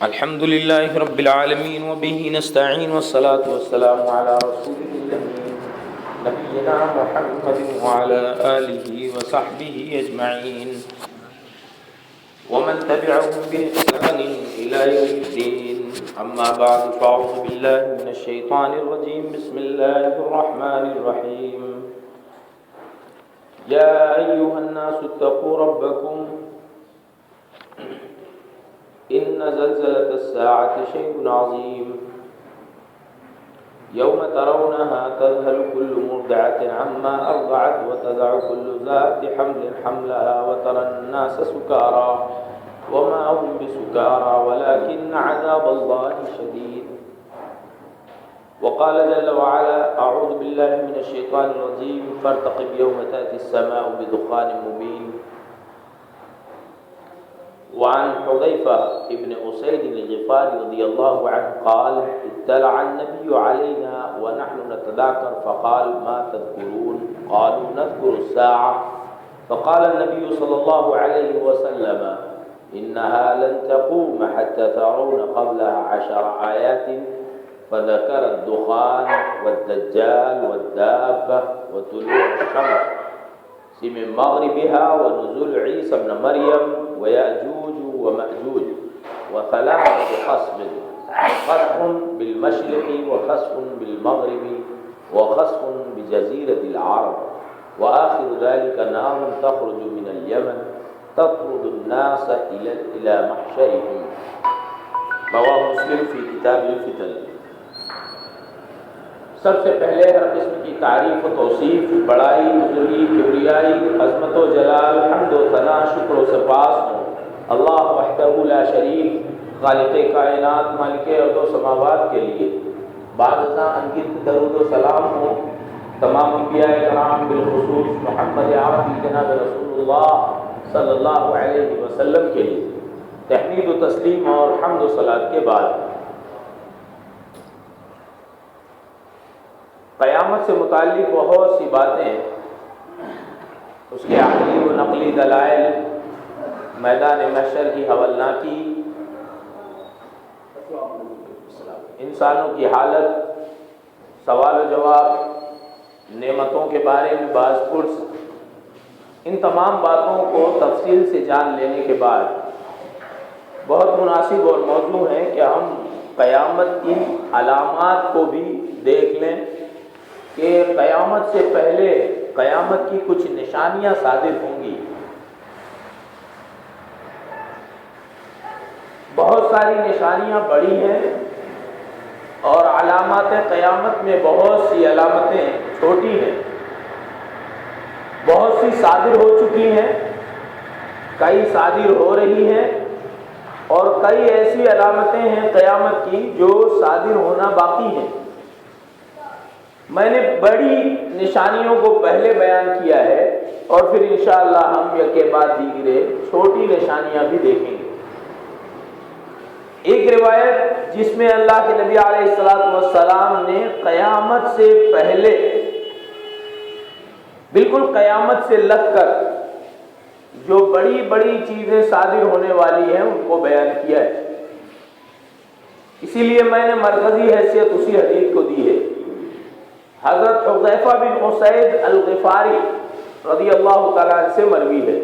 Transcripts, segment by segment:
الحمد لله رب العالمين وبه نستعين والصلاة والسلام على رسوله الأمين نبينا محمد وعلى آله وصحبه أجمعين ومن تبعهم بإحسان إلى يوم الدين. أما بعد فأعوذ بالله من الشيطان الرجيم. بسم الله الرحمن الرحيم. يا أيها الناس اتقوا ربكم إن زلزلة الساعة شيء عظيم يوم ترونها تذهل كل مرضعة عما أرضعت وتضع كل ذات حمل حملها وترى الناس سكارى وما هم بسكارى ولكن عذاب الله شديد. وقال جل وعلا أعوذ بالله من الشيطان الرجيم فارتقب يوم تأتي السماء بدخان مبين. وعن حذيفة ابن أسيد الغفاري رضي الله عنه قال اطلع النبي علينا ونحن نتذاكر فقال ما تذكرون؟ قالوا نذكر الساعة. فقال النبي صلى الله عليه وسلم إنها لن تقوم حتى ترون قبلها 10 آيات فذكر الدخان والدجال والدابة وطلوع الشمس من مغربها ونزول عيسى ابن مريم ويأجوج ومأجوج وثلاثة خصم، خصف بالمشرق وخصف بالمغرب وخصف بجزيرة العرب، وآخر ذلك نار تخرج من اليمن تطرد الناس إلى محشرهم. رواه مسلم في کتاب الفتن. سب سے پہلے ہر قسم کی تعریف و توصیف، بڑائی، بزرگی، کبریائی، عظمت و جلال، حمد و ثنا، شکر و سپاس ہوں اللہ وحدہ لا شریک، خالق کائنات، مالک ارض و سماوات کے لیے. بعد ازاں انگت درود و سلام ہوں تمام انبیاء کرام، بالخصوص محمد عربی جناب رسول اللہ صلی اللہ علیہ وسلم کے لیے. تحمید و تسلیم اور حمد و صلات کے بعد قیامت سے متعلق بہت سی باتیں، اس کے عقلی و نقلی دلائل، میدان محشر کی حولناکی، انسانوں کی حالت، سوال و جواب، نعمتوں کے بارے میں باز پرس، ان تمام باتوں کو تفصیل سے جان لینے کے بعد بہت مناسب اور موزوں ہے کہ ہم قیامت کی علامات کو بھی دیکھ لیں کہ قیامت سے پہلے قیامت کی کچھ نشانیاں صادر ہوں گی. بہت ساری نشانیاں بڑی ہیں اور علامات قیامت میں بہت سی علامتیں چھوٹی ہیں، بہت سی صادر ہو چکی ہیں، کئی صادر ہو رہی ہیں اور کئی ایسی علامتیں ہیں قیامت کی جو صادر ہونا باقی ہیں. میں نے بڑی نشانیوں کو پہلے بیان کیا ہے اور پھر انشاءاللہ ہم یک کے بعد دیگرے چھوٹی نشانیاں بھی دیکھیں گے. ایک روایت جس میں اللہ کے نبی علیہ السلام نے قیامت سے پہلے، بالکل قیامت سے لگ کر جو بڑی بڑی چیزیں صادر ہونے والی ہیں ان کو بیان کیا ہے. اسی لیے میں نے مرکزی حیثیت اسی حدیث کو دی ہے. حضرت حذیفہ بن اسید الغفاری رضی اللہ تعالیٰ عنہ سے مروی ہے.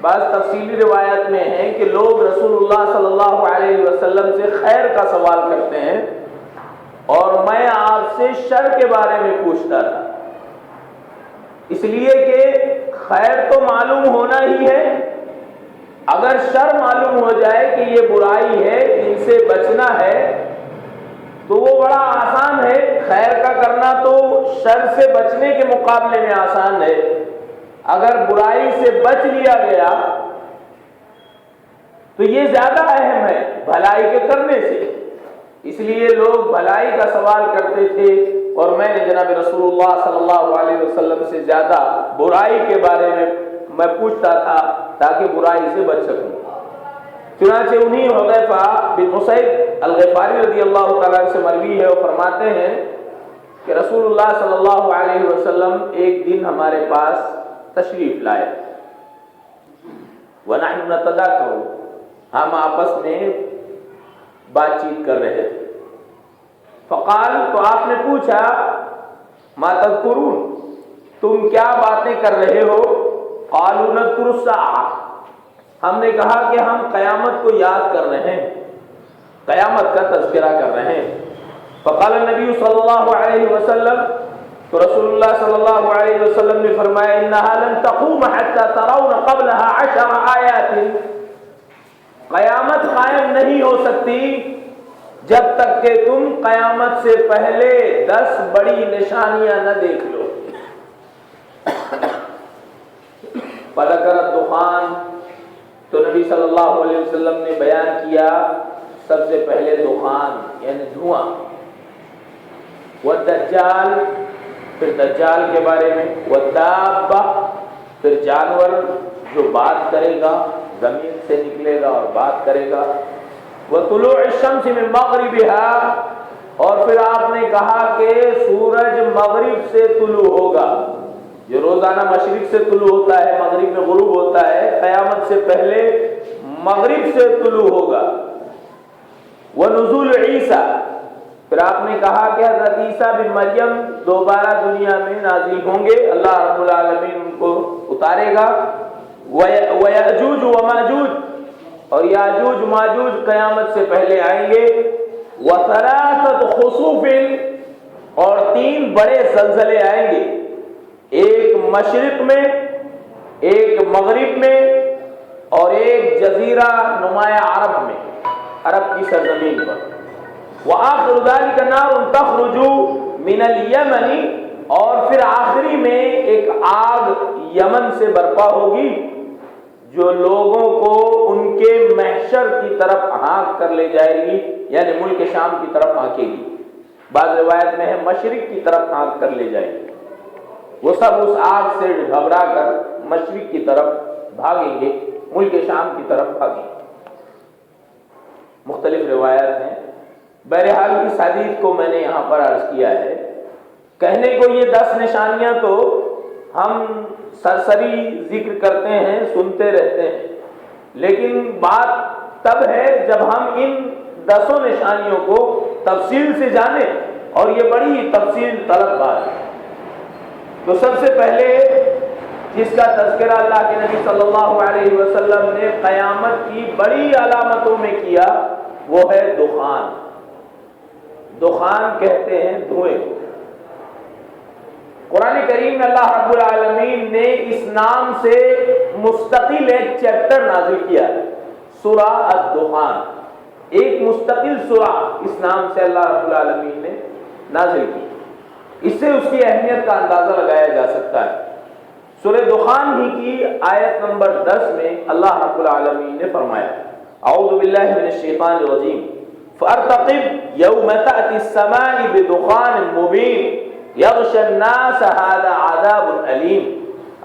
بعض تفصیلی روایت میں ہے کہ لوگ رسول اللہ صلی اللہ علیہ وسلم سے خیر کا سوال کرتے ہیں اور میں آپ سے شر کے بارے میں پوچھتا تھا، اس لیے کہ خیر تو معلوم ہونا ہی ہے. اگر شر معلوم ہو جائے کہ یہ برائی ہے، ان سے بچنا ہے، تو وہ بڑا آسان ہے. خیر کا کرنا تو شر سے بچنے کے مقابلے میں آسان ہے. اگر برائی سے بچ لیا گیا تو یہ زیادہ اہم ہے بھلائی کے کرنے سے. اس لیے لوگ بھلائی کا سوال کرتے تھے اور میں نے جناب رسول اللہ صلی اللہ علیہ وسلم سے زیادہ برائی کے بارے میں پوچھتا تھا تاکہ برائی سے بچ سکوں. چنانچہ انہی حذیفہ بن اسید الغفاری رضی اللہ تعالیٰ عنہ سے مروی ہے اور فرماتے ہیں کہ رسول اللہ صلی اللہ علیہ وسلم ایک دن ہمارے پاس تشریف لائے. وَنَحْنُ نَتَذَاكَرُ، ہم آپس میں بات چیت کر رہے تھے. فقال، تو آپ نے پوچھا ما تذکرون، تم کیا باتیں کر رہے ہو؟ قالوا نذکر الساعہ، ہم نے کہا کہ ہم قیامت کو یاد کر رہے ہیں، قیامت کا تذکرہ کر رہے ہیں. فقال النبی صلی اللہ علیہ وسلم، تو رسول اللہ صلی اللہ علیہ وسلم نے فرمایا انہا لن تقوم حتی ترون قبلها 10 آیات، قیامت قائم نہیں ہو سکتی جب تک کہ تم قیامت سے پہلے 10 بڑی نشانیاں نہ دیکھ لو. فذکر الدخان، تو نبی صلی اللہ علیہ وسلم نے بیان کیا سب سے پہلے دخان یعنی دھواں، والدجال، پھر دجال کے بارے میں، والدابہ، پھر جانور جو بات کرے گا، زمین سے نکلے گا اور بات کرے گا، وطلوع الشمس من مغربها، اور پھر آپ نے کہا کہ سورج مغرب سے طلوع ہوگا، جو روزانہ مشرق سے طلوع ہوتا ہے مغرب میں غروب ہوتا ہے، قیامت سے پہلے مغرب سے طلوع ہوگا. ونزول عیسیٰ، پھر آپ نے کہا کہ حضرت عیسیٰ بن مریم دوبارہ دنیا میں نازل ہوں گے، اللہ رب العالمین ان کو اتارے گا. ویأجوج وماجوج، اور یاجوج ماجوج قیامت سے پہلے آئیں گے. وثلاثۃ خسوف، اور 3 بڑے زلزلے آئیں گے، ایک مشرق میں، ایک مغرب میں، اور ایک جزیرہ نمایاں عرب میں، عرب کی سرزمین پر. وآخر ذلك نار تخرج من اليمن، اور پھر آخری میں ایک آگ یمن سے برپا ہوگی جو لوگوں کو ان کے محشر کی طرف ہانک کر لے جائے گی، یعنی ملک شام کی طرف ہانکے گی. بعض روایت میں ہے مشرق کی طرف ہانک کر لے جائے گی. وہ سب اس آگ سے گھبرا کر مشرق کی طرف بھاگیں گے، ملک شام کی طرف بھاگیں گے. مختلف روایات ہیں. بہرحال اس حدیث کو میں نے یہاں پر عرض کیا ہے. کہنے کو یہ 10 نشانیاں تو ہم سرسری ذکر کرتے ہیں، سنتے رہتے ہیں، لیکن بات تب ہے جب ہم ان 10 نشانیوں کو تفصیل سے جانیں، اور یہ بڑی تفصیل طلب بات ہے. تو سب سے پہلے جس کا تذکرہ اللہ کے نبی صلی اللہ علیہ وسلم نے قیامت کی بڑی علامتوں میں کیا وہ ہے دخان. دخان کہتے ہیں دھوئیں کو. قرآن کریم میں اللہ رب العالمین نے اس نام سے مستقل ایک چیپٹر نازل کیا ہے، سورہ الدخان. ایک مستقل سورہ اس نام سے اللہ رب العالمین نے نازل کی. اس سے اس کی اہمیت کا اندازہ لگایا جا سکتا ہے. سورہ دخان ہی کی آیت نمبر 10 میں اللہ رب العالمین نے فرمایا اعوذ باللہ من الشیطان الرجیم فارتقب یوم تأتی السماء بدخان مبین یغشی الناس هذا عذاب علیم.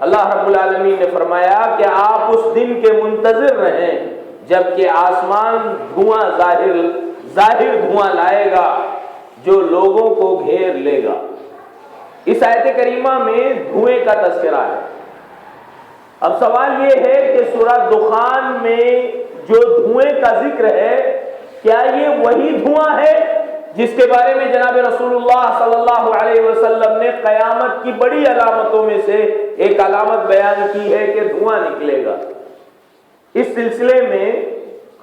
اللہ رب العالمین نے فرمایا کہ آپ اس دن کے منتظر رہیں جبکہ آسمان دھواں ظاہر دھواں لائے گا جو لوگوں کو گھیر لے گا. اس آیت کریمہ میں دھوئیں کا تذکرہ ہے. اب سوال یہ ہے کہ سورہ دخان میں جو دھوئیں کا ذکر ہے کیا یہ وہی دھواں ہے جس کے بارے میں جناب رسول اللہ صلی اللہ علیہ وسلم نے قیامت کی بڑی علامتوں میں سے ایک علامت بیان کی ہے کہ دھواں نکلے گا؟ اس سلسلے میں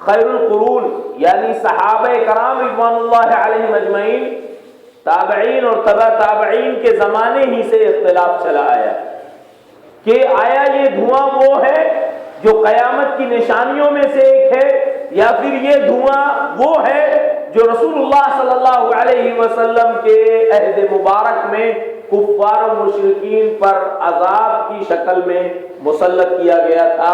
خیر القرون یعنی صحابہ کرام رضوان اللہ علیہم اجمعین، تابعین اور تبع تابعین کے زمانے ہی سے اختلاف چلا آیا کہ آیا یہ دھواں وہ ہے جو قیامت کی نشانیوں میں سے ایک ہے، یا پھر یہ دھواں وہ ہے جو رسول اللہ صلی اللہ علیہ وسلم کے عہد مبارک میں کفار و مشرکین پر عذاب کی شکل میں مسلط کیا گیا تھا،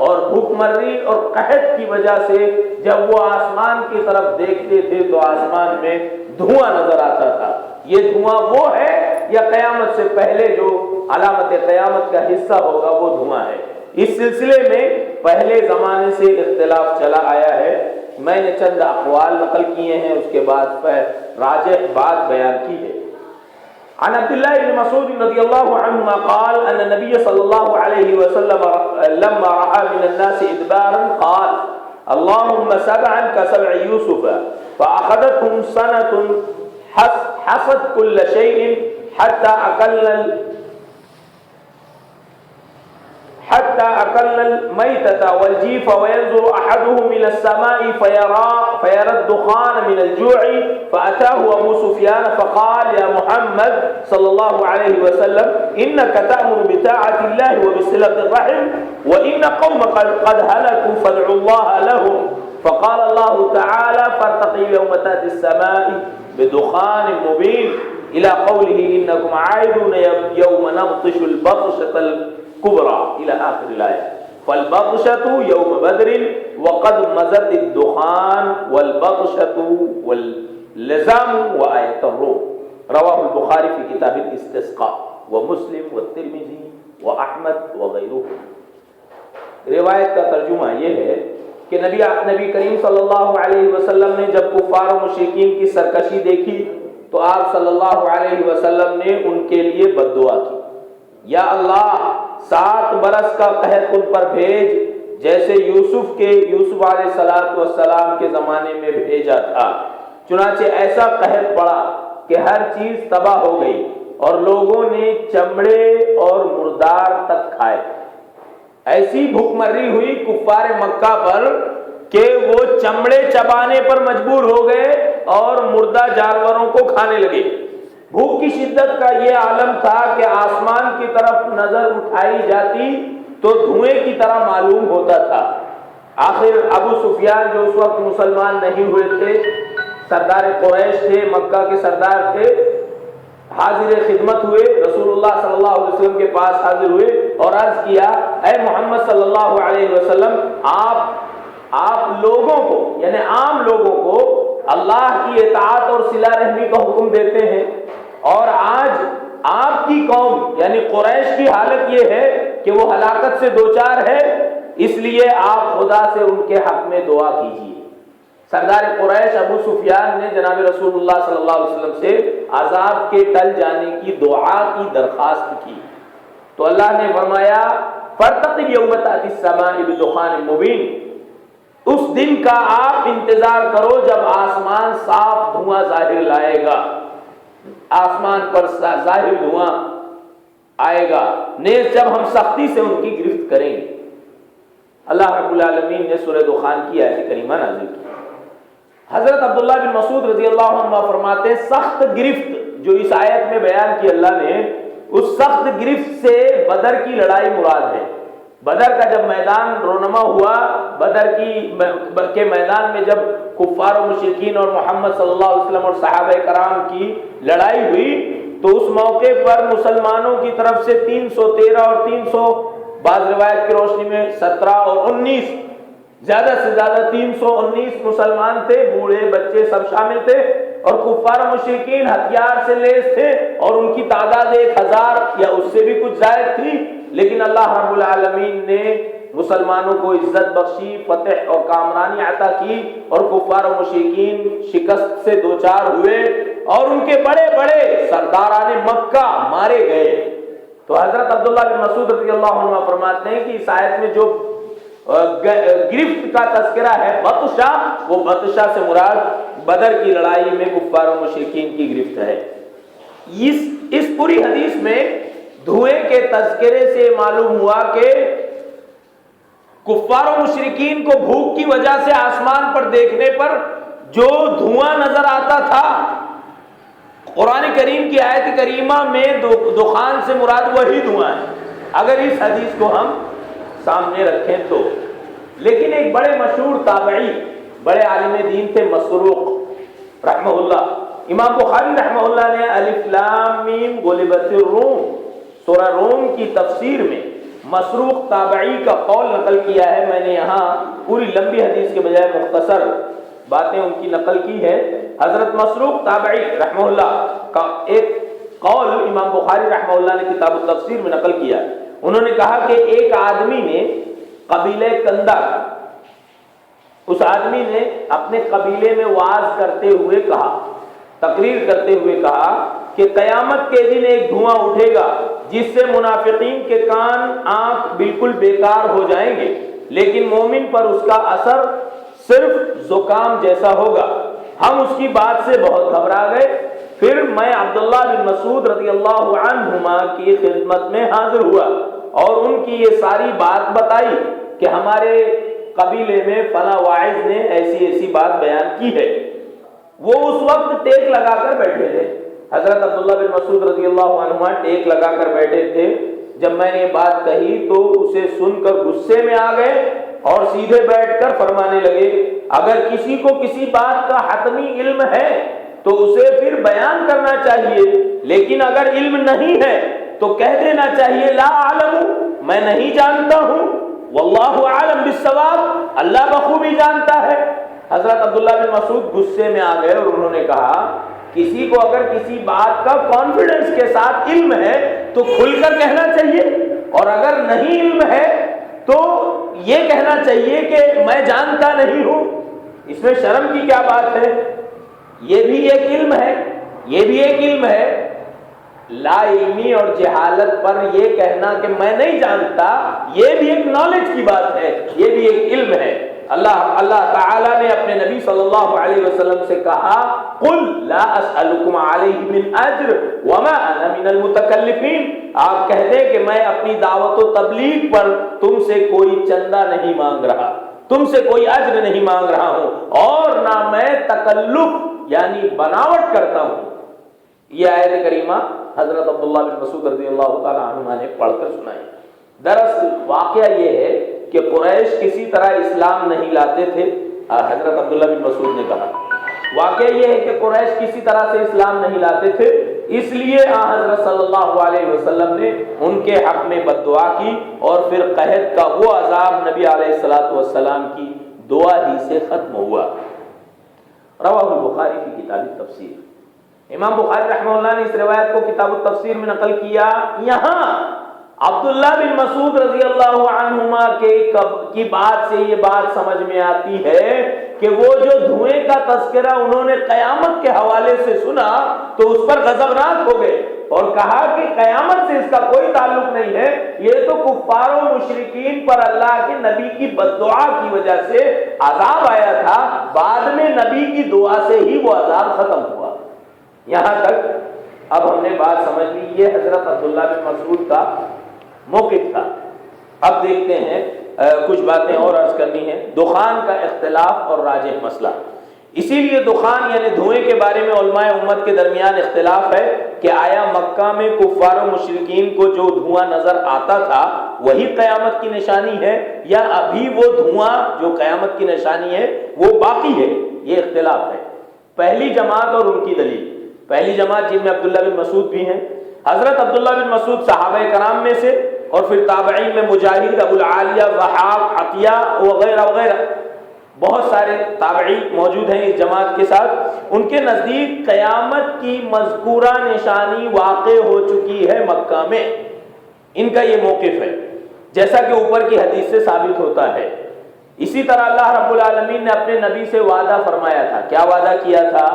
اور بھوکمری اور قحط کی وجہ سے جب وہ آسمان کی طرف دیکھتے تھے تو آسمان میں دھواں نظر آتا تھا. یہ دھواں وہ ہے یا قیامت سے پہلے جو علامت قیامت کا حصہ ہوگا وہ دھواں ہے؟ اس سلسلے میں پہلے زمانے سے اختلاف چلا آیا ہے. میں نے چند اقوال نقل کیے ہیں، اس کے بعد راجح بات بیان کی ہے. عن عبداللہ بن مسعود رضی اللہ عنہما قال ان النبی صلی اللہ علیہ وسلم لما رأى من الناس ادبارا قال اللهم سبعا كسبع يوسف فأخذتهم سنة حصت كل شيء حتى أكلنا الميتة والجيف وينظر أحدهم إلى السماء فيرى الدخان من الجوع فأتاه أبو سفيان فقال يا محمد صلى الله عليه وسلم إنك تأمر بطاعة الله وبصلة الرحم وإن قومك قد هلكوا فادعوا الله لهم فقال الله تعالى فارتقي يوم تأتي السماء بدخان مبين إلى قوله إنكم عائدون يوم نبطش البطشة الكبرى إلى آخر الآية فالبطشة يوم بدر وقد مزت الدخان والبطشة واللزام وآية الروم رواه البخاري في كتاب الاستسقاء ومسلم والترمذي وأحمد وغيره. روایت کا ترجمہ یہ ہے کہ نبی کریم صلی اللہ علیہ وسلم نے جب کفار و مشرکین کی سرکشی دیکھی تو آپ صلی اللہ علیہ وسلم نے ان کے لیے بد دعا کی، یا اللہ 7 برس کا قحط ان پر بھیج جیسے یوسف علیہ السلام کے زمانے میں بھیجا تھا. چنانچہ ایسا قحط پڑا کہ ہر چیز تباہ ہو گئی اور لوگوں نے چمڑے اور مردار تک کھائے. ایسی بھوک مری ہوئی کفار مکہ پر کہ وہ چمڑے چبانے پر مجبور ہو گئے اور مردہ جانوروں کو کھانے لگے. بھوک کی شدت کا یہ عالم تھا کہ آسمان کی طرف نظر اٹھائی جاتی تو دھوئیں کی طرح معلوم ہوتا تھا. آخر ابو سفیان جو اس وقت مسلمان نہیں ہوئے تھے، سردار قریش تھے، مکہ کے سردار تھے، حاضر خدمت ہوئے، رسول اللہ صلی اللہ علیہ وسلم کے پاس حاضر ہوئے اور عرض کیا اے محمد صلی اللہ علیہ وسلم آپ لوگوں کو یعنی عام لوگوں کو اللہ کی اطاعت اور صلہ رحمی کا حکم دیتے ہیں اور آج آپ کی قوم یعنی قریش کی حالت یہ ہے کہ وہ ہلاکت سے دوچار ہے، اس لیے آپ خدا سے ان کے حق میں دعا کیجیے. سردار قریش ابو سفیان نے جناب رسول اللہ صلی اللہ علیہ وسلم سے عذاب کے ٹل جانے کی دعا کی درخواست کی تو اللہ نے فرمایا فارتقب یوم تأتی السماء بدخان مبین، اس دن کا آپ انتظار کرو جب آسمان صاف دھواں ظاہر لائے گا، آسمان پر ظاہر دھواں آئے گا، نیز جب ہم سختی سے ان کی گرفت کریں گے. اللہ رب العالمین نے سورہ دخان کی آیت کریمہ نازل کی. حضرت عبداللہ بن مسعود رضی اللہ عنہ فرماتے ہیں سخت گرفت جو اس آیت میں بیان کی اللہ نے، اس سخت گرفت سے بدر کی لڑائی مراد ہے. بدر کا جب میدان رونما ہوا، بدر کے میدان میں جب کفار و مشرکین اور محمد صلی اللہ علیہ وسلم اور صحابہ کرام کی لڑائی ہوئی تو اس موقع پر مسلمانوں کی طرف سے 313 اور 300 بعض روایت کی روشنی میں 17 اور 19 زیادہ سے زیادہ 319 مسلمان تھے، بوڑھے بچے سب شامل تھے اور کفار و مشرکین ہتھیار سے لیس تھے اور ان کی تعداد 1000 یا اس سے بھی کچھ زائد تھی. لیکن اللہ رب العالمین نے مسلمانوں کو عزت بخشی، فتح اور کامرانی عطا کی اور کفار و مشرکین شکست سے دوچار ہوئے اور ان کے بڑے بڑے سرداران مکہ مارے گئے. تو حضرت عبداللہ بن مسعود رضی اللہ عنہ فرماتے ہیں کہ اس آیت میں جو گرفت کا تذکرہ ہے بطشہ، وہ بطشہ سے مراد بدر کی لڑائی میں کفار و مشرکین کی گرفت ہے. اس پوری حدیث میں دھوئیں کے تذکرے سے معلوم ہوا کہ کفار و مشرکین کو بھوک کی وجہ سے آسمان پر دیکھنے پر جو دھواں نظر آتا تھا، قرآن کریم کی آیت کریمہ میں دخان سے مراد وہی دھواں ہے اگر اس حدیث کو ہم سامنے رکھیں تو. لیکن ایک بڑے مشہور تابعی، بڑے عالم دین تھے مسروق رحمہ اللہ. امام بخاری رحمہ اللہ نے الف لام میم غلبت الروم سورہ روم کی تفسیر میں مسروق تابعی کا قول نقل کیا ہے. میں نے یہاں پوری لمبی حدیث کے بجائے مختصر باتیں ان کی نقل کی ہے. حضرت مسروق تابعی رحمہ اللہ کا ایک قول امام بخاری رحمہ اللہ نے کتاب التفسیر میں نقل کیا. انہوں نے کہا کہ ایک آدمی نے قبیلہ کندہ، اس آدمی نے اپنے قبیلے میں وعظ کرتے ہوئے کہا، تقریر کرتے ہوئے کہا کہ قیامت کے دن ایک دھواں اٹھے گا جس سے منافقین کے کان آنکھ بالکل بیکار ہو جائیں گے، لیکن مومن پر اس کا اثر صرف زکام جیسا ہوگا۔ ہم اس کی بات سے بہت گھبرا گئے۔ پھر میں عبداللہ بن مسعود رضی اللہ عنہما کی خدمت میں حاضر ہوا اور ان کی یہ ساری بات بتائی کہ ہمارے قبیلے میں فلاں واعظ نے ایسی ایسی بات بیان کی ہے۔ وہ اس وقت ٹیک لگا کر بیٹھے تھے، حضرت عبداللہ بن مسعود رضی اللہ عنہما ٹیک لگا کر بیٹھے تھے۔ جب میں نے یہ بات کہی تو اسے سن کر غصے میں آ گئے اور سیدھے بیٹھ کر فرمانے لگے، اگر کسی کو کسی بات کا حتمی علم ہے تو اسے پھر بیان کرنا چاہیے، لیکن اگر علم نہیں ہے تو کہہ دینا چاہیے لا اعلم، میں نہیں جانتا ہوں، واللہ اعلم بالصواب، اللہ بخوبی جانتا ہے۔ حضرت عبداللہ بن مسعود غصے میں آ گئے اور انہوں نے کہا، کسی کو اگر کسی بات کا کانفیڈنس کے ساتھ علم ہے تو کھل کر کہنا چاہیے، اور اگر نہیں علم ہے تو یہ کہنا چاہیے کہ میں جانتا نہیں ہوں۔ اس میں شرم کی کیا بات ہے؟ یہ بھی ایک علم ہے، یہ بھی ایک علم ہے۔ لا علمی اور جہالت پر یہ کہنا کہ میں نہیں جانتا، یہ بھی ایک نالج کی بات ہے، یہ بھی ایک علم ہے۔ اللہ تعالیٰ نے اپنے نبی صلی اللہ علیہ وسلم سے کہا، قل لا اسألکم علیہ من اجر وما انا من المتکلفین، آپ کہہ دیں کہ میں اپنی دعوت و تبلیغ پر تم سے کوئی چندہ نہیں مانگ رہا، تم سے کوئی اجر نہیں مانگ رہا ہوں، اور نہ میں تکلف یعنی بناوٹ کرتا ہوں۔ یہ آیت کریمہ حضرت عبداللہ بن مسعود رضی اللہ تعالی عنہ نے پڑھ کر سنائی۔ دراصل واقعہ یہ ہے کہ قریش کسی طرح اسلام نہیں لاتے تھے، حضرت عبداللہ بن مسعود نے کہا، واقعہ یہ ہے کہ قریش کسی طرح سے اسلام نہیں لاتے تھے، اس لیے حضرت صلی اللہ علیہ وسلم نے ان کے حق میں بد دعا کی، اور پھر قحط کا وہ عذاب نبی علیہ الصلوۃ والسلام کی دعا ہی سے ختم ہوا۔ رواہ البخاری کی کتاب التفسیر، امام بخاری رحمہ اللہ نے اس روایت کو کتاب التفسیر میں نقل کیا۔ یہاں عبداللہ بن مسعود رضی اللہ عنہما کی بات سے یہ بات سمجھ میں آتی ہے کہ وہ جو دھوئیں کا تذکرہ انہوں نے قیامت کے حوالے سے سنا تو اس پر غضبناک ہو گئے اور کہا کہ قیامت سے اس کا کوئی تعلق نہیں ہے، یہ تو کفار و مشرکین پر اللہ کے نبی کی بد دعا کی وجہ سے عذاب آیا تھا، بعد میں نبی کی دعا سے ہی وہ عذاب ختم ہوا۔ یہاں تک اب ہم نے بات سمجھ لی، یہ حضرت عبداللہ بن مسعود کا موقف تھا۔ اب دیکھتے ہیں کچھ باتیں اور عرض کرنی ہیں۔ دخان کا اختلاف اور راجح مسئلہ، اسی لیے دخان یعنی دھوئیں کے بارے میں علماء امت کے درمیان اختلاف ہے کہ آیا مکہ میں کفار و مشرکین کو جو دھواں نظر آتا تھا وہی قیامت کی نشانی ہے، یا ابھی وہ دھواں جو قیامت کی نشانی ہے وہ باقی ہے، یہ اختلاف ہے۔ پہلی جماعت اور ان کی دلیل، پہلی جماعت جن میں عبداللہ بن مسعود بھی ہیں، حضرت عبداللہ بن مسعود صحابہ کرام میں سے، اور پھر تابعین میں مجاہد، ابو العالیہ، وہاب، عطیہ وغیرہ وغیرہ بہت سارے تابعین موجود ہیں اس جماعت کے ساتھ۔ ان کے نزدیک قیامت کی مذکورہ نشانی واقع ہو چکی ہے مکہ میں، ان کا یہ موقف ہے، جیسا کہ اوپر کی حدیث سے ثابت ہوتا ہے۔ اسی طرح اللہ رب العالمین نے اپنے نبی سے وعدہ فرمایا تھا، کیا وعدہ کیا تھا؟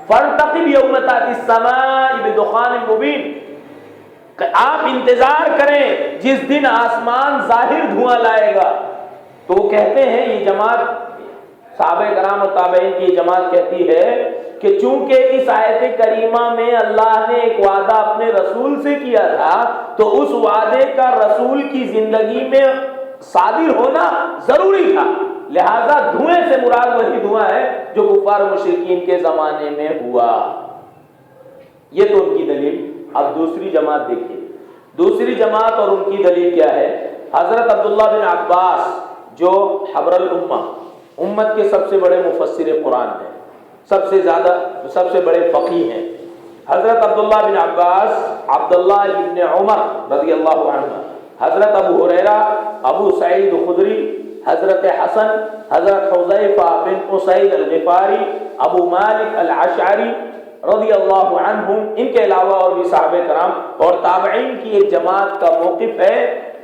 فَارْتَقِبْ يَوْمَ تَأْتِي السَّمَاءُ بِدُخَانٍ مُبِينٍ، آپ انتظار کریں جس دن آسمان ظاہر دھواں لائے گا۔ تو وہ کہتے ہیں، یہ جماعت صحابہ کرام اور تابعین کی جماعت کہتی ہے کہ چونکہ اس آیت کریمہ میں اللہ نے ایک وعدہ اپنے رسول سے کیا تھا تو اس وعدے کا رسول کی زندگی میں صادر ہونا ضروری تھا، لہذا دھوئیں سے مراد وہی دھواں ہے جو کفار و مشرکین کے زمانے میں ہوا۔ یہ تو ان کی دلیل۔ اب دوسری جماعت دیکھیے، دوسری جماعت اور ان کی دلیل کیا ہے؟ حضرت عبداللہ بن عباس جو حبر الامہ، امت کے سب سے بڑے مفسر قرآن ہیں، سب سے بڑے فقیہ ہیں، حضرت عبداللہ بن عباس، عبداللہ ابن عمر رضی اللہ عنہ، حضرت ابو ہریرہ، ابو سعید خدری، حضرت حسن، حضرت حذیفہ بن اسید الغفاری، ابو مالک الاشعری رضی اللہ عنہم، ان کے علاوہ اور بھی صحابہ کرام اور تابعین کی ایک جماعت کا موقف ہے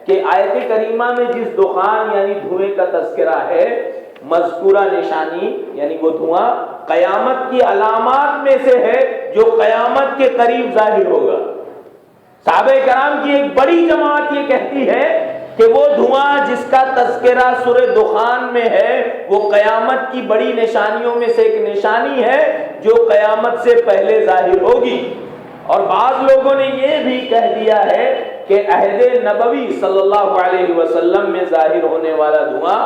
کہ آیت کریمہ میں جس دخان یعنی دھوئیں کا تذکرہ ہے، مذکورہ نشانی یعنی وہ دھواں قیامت کی علامات میں سے ہے جو قیامت کے قریب ظاہر ہوگا۔ صحابہ کرام کی ایک بڑی جماعت یہ کہتی ہے کہ وہ دھواں جس کا تذکرہ سورہ دخان میں ہے وہ قیامت کی بڑی نشانیوں میں سے ایک نشانی ہے جو قیامت سے پہلے ظاہر ہوگی۔ اور بعض لوگوں نے یہ بھی کہہ دیا ہے کہ عہد نبوی صلی اللہ علیہ وسلم میں ظاہر ہونے والا دھواں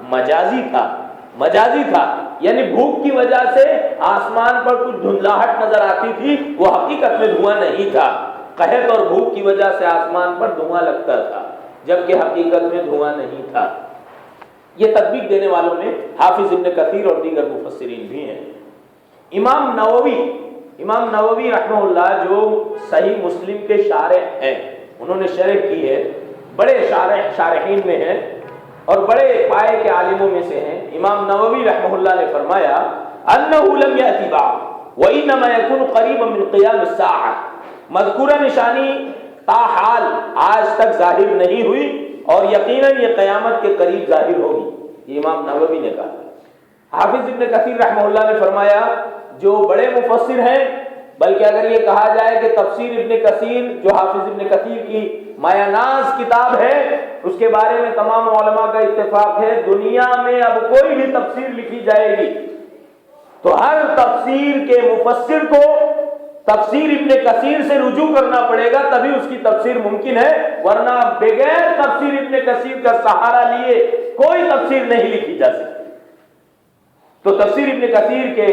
مجازی تھا، یعنی بھوک کی وجہ سے آسمان پر کچھ دھندلاہٹ نظر آتی تھی، وہ حقیقت میں دھواں نہیں تھا۔ قحط اور بھوک کی وجہ سے آسمان پر دھواں لگتا تھا، جبکہ حقیقت میں دھواں نہیں تھا۔ یہ تطبیق دینے والوں میں حافظ ابن کثیر اور دیگر مفسرین بھی ہیں۔ امام نووی رحمہ اللہ جو صحیح مسلم کے شارح ہیں، انہوں نے شرح کی ہے، بڑے شارحین میں ہیں اور بڑے پائے کے عالموں میں سے ہیں۔ امام نووی رحمہ اللہ نے فرمایا انہ لم یأتی بعد وانما یکون قریبا من قیام الساعہ، مذکورہ نشانی تاحال آج تک ظاہر نہیں ہوئی اور یقیناً یہ قیامت کے قریب ظاہر ہوگی، یہ امام نووی نے کہا۔ حافظ ابن کثیر رحمہ اللہ نے فرمایا جو بڑے مفسر ہیں، بلکہ اگر یہ کہا جائے کہ تفسیر ابن کثیر جو حافظ ابن کثیر کی مایہ ناز کتاب ہے، اس کے بارے میں تمام علماء کا اتفاق ہے دنیا میں اب کوئی بھی تفسیر لکھی جائے گی تو ہر تفسیر کے مفسر کو تفسیر ابن کثیر سے رجوع کرنا پڑے گا، تبھی اس کی تفسیر ممکن ہے، ورنہ بغیر تفسیر ابن کثیر کا سہارا لیے کوئی تفسیر نہیں لکھی جا سکتی۔ تو تفسیر ابن کثیر کے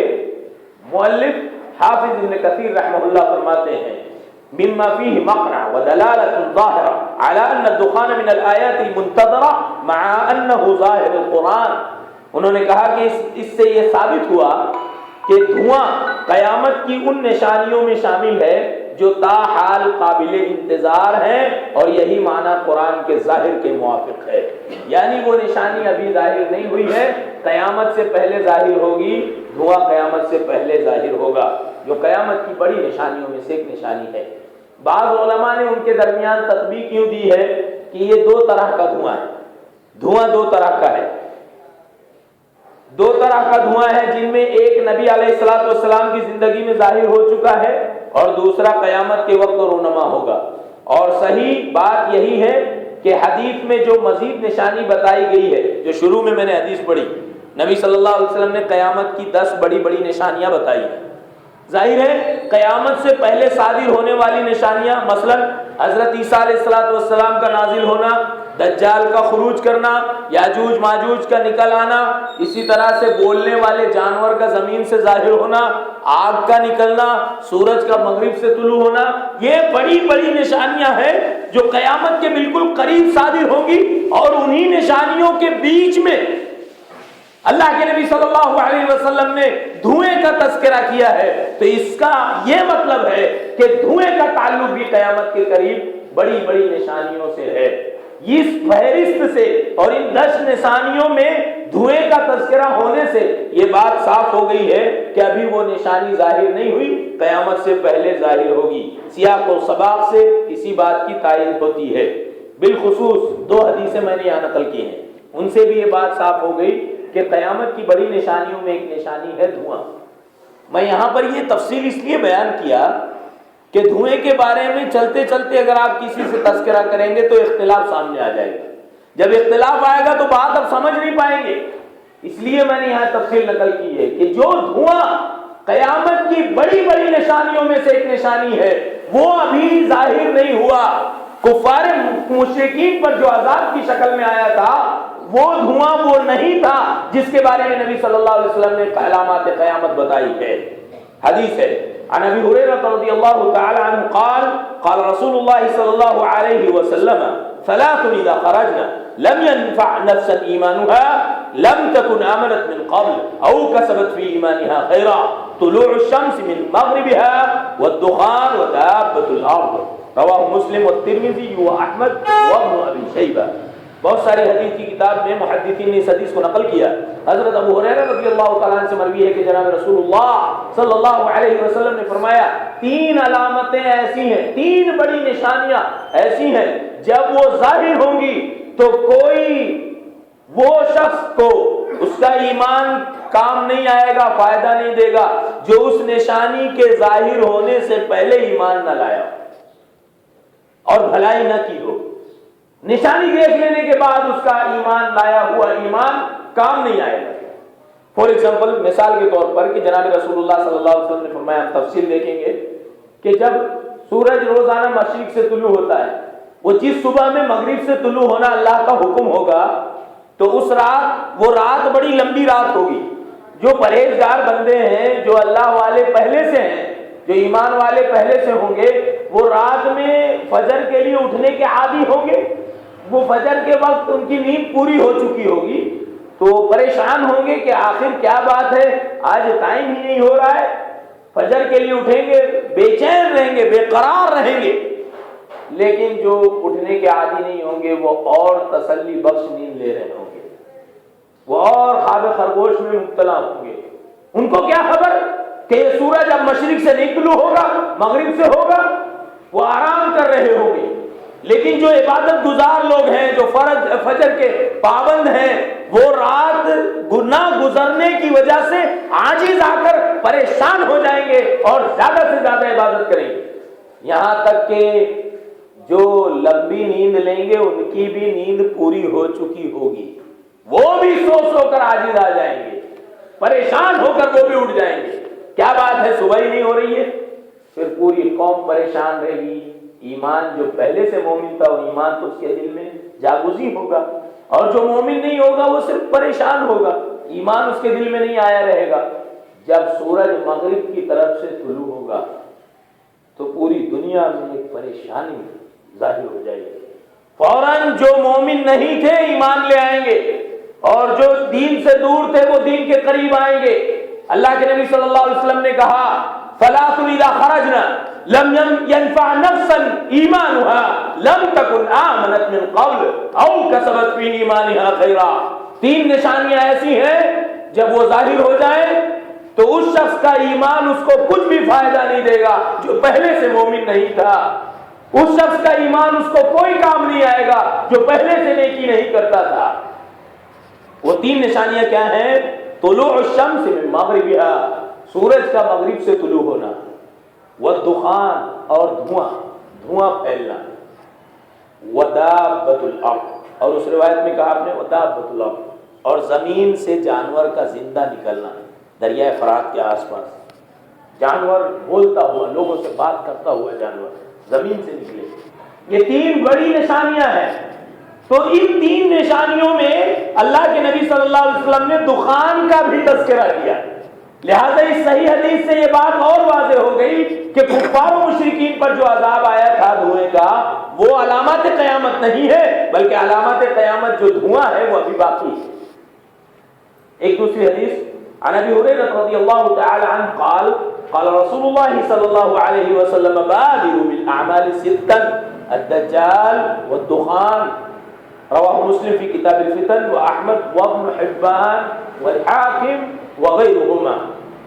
مؤلف حافظ ابن کثیر رحمہ اللہ فرماتے ہیں مما فيه مقنع ودلالة ظاهرة على أن الدخان من الآيات المنتظرة مع أنه ظاهر القرآن۔ انہوں نے کہا کہ اس سے یہ ثابت ہوا کہ دھواں قیامت کی ان نشانیوں میں شامل ہے جو تاحال قابل انتظار ہیں، اور یہی معنی قرآن کے ظاہر کے موافق ہے، یعنی وہ نشانی ابھی ظاہر نہیں ہوئی ہے، قیامت سے پہلے ظاہر ہوگی، دھواں قیامت سے پہلے ظاہر ہوگا، جو قیامت کی بڑی نشانیوں میں سے ایک نشانی ہے۔ بعض علماء نے ان کے درمیان تطبیق یوں دی ہے کہ یہ دو طرح کا دھواں ہے، دھواں دو طرح کا ہے، دو طرح کا دھواں ہے جن میں ایک نبی علیہ الصلوۃ والسلام کی زندگی میں ظاہر ہو چکا ہے اور دوسرا قیامت کے وقت رونما ہوگا۔ اور صحیح بات یہی ہے کہ حدیث میں جو مزید نشانی بتائی گئی ہے، جو شروع میں نے حدیث پڑھی، نبی صلی اللہ علیہ وسلم نے قیامت کی 10 بڑی بڑی نشانیاں بتائی ہیں۔ ظاہر ہے قیامت سے پہلے صادر ہونے والی نشانیاں، مثلا حضرت عیسیٰ علیہ السلام کا نازل ہونا، دجال کا خروج کرنا، یاجوج ماجوج کا نکل آنا، اسی طرح سے بولنے والے جانور کا زمین سے ظاہر ہونا، آگ کا نکلنا، سورج کا مغرب سے طلوع ہونا، یہ بڑی بڑی نشانیاں ہیں جو قیامت کے بالکل قریب صادر ہوں گی، اور انہی نشانیوں کے بیچ میں اللہ کے نبی صلی اللہ علیہ وسلم نے دھوئیں کا تذکرہ کیا ہے، تو اس کا یہ مطلب ہے کہ دھوئیں کا تعلق بھی قیامت کے قریب بڑی بڑی نشانیوں سے ہے۔ اس فہرست سے اور ان 10 نشانیوں میں دھوئیں کا تذکرہ ہونے سے یہ بات صاف ہو گئی ہے کہ ابھی وہ نشانی ظاہر نہیں ہوئی، قیامت سے پہلے ظاہر ہوگی۔ سیاق و سباق سے اسی بات کی تائید ہوتی ہے۔ بالخصوص 2 حدیثیں میں نے یہاں نقل کی ہیں، ان سے بھی یہ بات صاف ہو گئی کہ قیامت کی بڑی نشانیوں میں ایک نشانی ہے دھواں۔ میں یہاں پر یہ تفصیل اس لیے بیان کیا کہ دھوئیں کے بارے میں چلتے چلتے اگر آپ کسی سے تذکرہ کریں گے تو اختلاف سامنے آ جائے گا، جب اختلاف آئے گا تو بات اب سمجھ نہیں پائیں گے، اس لیے میں نے یہاں تفصیل نقل کی ہے کہ جو دھواں قیامت کی بڑی بڑی نشانیوں میں سے ایک نشانی ہے وہ ابھی ظاہر نہیں ہوا۔ کفار مشرکین پر جو عذاب کی شکل میں آیا تھا وہ دھواں وہ نہیں تھا جس کے بارے میں نبی صلی اللہ علیہ وسلم نے علامات قیامت بتائی ہے۔ حدیث ہے عن ابی ہریرہ رضی اللہ تعالی عنہ قال قال رسول اللہ صلی اللہ علیہ وسلم ثلاث اذا خرجنا لم ينفع نفسا ایمانها لم تكن آمنت من قبل او كسبت في ایمانها خیرا طلوع الشمس من مغربها والدخان ودابة الارض رواہ مسلم والترمذی واحمد وابن ابی شیبہ۔ بہت ساری حدیث کی کتاب میں محدثین نے اس حدیث کو نقل کیا۔ حضرت ابو ہریرہ رضی اللہ تعالیٰ عنہ سے مروی ہے کہ جناب رسول اللہ صلی اللہ علیہ وسلم نے فرمایا 3 علامتیں ایسی ہیں، 3 بڑی نشانیاں ایسی ہیں جب وہ ظاہر ہوں گی تو کوئی وہ شخص کو اس کا ایمان کام نہیں آئے گا، فائدہ نہیں دے گا جو اس نشانی کے ظاہر ہونے سے پہلے ایمان نہ لایا اور بھلائی نہ کی ہو۔ نشانی دیکھ لینے کے بعد اس کا ایمان لایا ہوا ایمان کام نہیں آئے گا۔ فور ایگزامپل، مثال کے طور پر کہ جناب رسول اللہ صلی اللہ علیہ وسلم نے فرمایا، ہم تفصیل دیکھیں گے کہ جب سورج روزانہ مشرق سے طلوع ہوتا ہے، وہ جس صبح میں مغرب سے طلوع ہونا اللہ کا حکم ہوگا تو اس رات، وہ رات بڑی لمبی رات ہوگی۔ جو پرہیزگار بندے ہیں، جو اللہ والے پہلے سے ہیں، جو ایمان والے پہلے سے ہوں گے، وہ رات میں فجر کے لیے اٹھنے کے عادی ہوں گے۔ وہ فجر کے وقت ان کی نیند پوری ہو چکی ہوگی تو پریشان ہوں گے کہ آخر کیا بات ہے، آج ٹائم ہی نہیں ہو رہا ہے۔ فجر کے لیے اٹھیں گے، بے چین رہیں گے، بے قرار رہیں گے۔ لیکن جو اٹھنے کے عادی نہیں ہوں گے وہ اور تسلی بخش نیند لے رہے ہوں گے، وہ اور خواب خرگوش میں مبتلا ہوں گے۔ ان کو کیا خبر کہ یہ سورج اب مشرق سے نہیں طلوع ہوگا، مغرب سے ہوگا، وہ آرام کر رہے ہوں گے۔ لیکن جو عبادت گزار لوگ ہیں، جو فجر کے پابند ہیں، وہ رات گناہ گزرنے کی وجہ سے عاجز آ کر پریشان ہو جائیں گے اور زیادہ سے زیادہ عبادت کریں گے، یہاں تک کہ جو لمبی نیند لیں گے ان کی بھی نیند پوری ہو چکی ہوگی، وہ بھی سو سو کر عاجز آ جائیں گے، پریشان ہو کر وہ بھی اٹھ جائیں گے۔ کیا بات ہے، صبح ہی نہیں ہو رہی ہے؟ پھر پوری قوم پریشان رہے گی۔ ایمان جو پہلے سے مومن تھا، وہ ایمان تو اس کے دل میں جاگزی ہوگا، اور جو مومن نہیں ہوگا وہ صرف پریشان ہوگا، ایمان اس کے دل میں نہیں آیا رہے گا۔ جب سورج مغرب کی طرف سے طلوع ہوگا تو پوری دنیا میں ایک پریشانی ظاہر ہو جائے گی۔ فوراً جو مومن نہیں تھے ایمان لے آئیں گے، اور جو دین سے دور تھے وہ دین کے قریب آئیں گے۔ اللہ کے نبی صلی اللہ علیہ وسلم نے کہا، ثلاث اذا خرجنا لم ينفع نفسا ایمانها لم تكن آمنت من قبل او کسبت فی ایمانها خیرا۔ تین نشانیاں ایسی ہیں جب وہ ظاہر ہو جائیں تو اس شخص کا ایمان اس کو کچھ بھی فائدہ نہیں دے گا جو پہلے سے مومن نہیں تھا، اس شخص کا ایمان اس کو کوئی کام نہیں آئے گا جو پہلے سے نیکی نہیں کرتا تھا۔ وہ تین نشانیاں کیا ہیں؟ طلوع الشمس من مغربها، سورج کا مغرب سے طلوع ہونا، والدخان، اور دھواں پھیلنا، ودابۃ الارض، اور اس روایت میں کہا آپ نے ودابۃ الارض، اور زمین سے جانور کا زندہ نکلنا۔ دریائے فرات کے آس پاس جانور بولتا ہوا، لوگوں سے بات کرتا ہوا جانور زمین سے نکلے۔ یہ تین بڑی نشانیاں ہیں۔ تو ان تین نشانیوں میں اللہ کے نبی صلی اللہ علیہ وسلم نے دخان کا بھی تذکرہ کیا، لہذا اس صحیح حدیث سے یہ بات اور واضح ہو گئی کہ کفار و مشرکین پر جو عذاب آیا تھا دھوئیں کا، وہ علامات قیامت نہیں ہے، بلکہ علامات قیامت جو دھواں ہے وہ ابھی باقی ہے۔ ایک دوسری حدیث عن ابی ہریرہ رضی اللہ تعالی عنہ قال قال رسول اللہ صلی اللہ علیہ وسلم بادروا بالاعمال ستا الدجال والدخان، رواہ مسلم فی کتاب الفتن واحمد وابن حبان والحاکم وغیرہما۔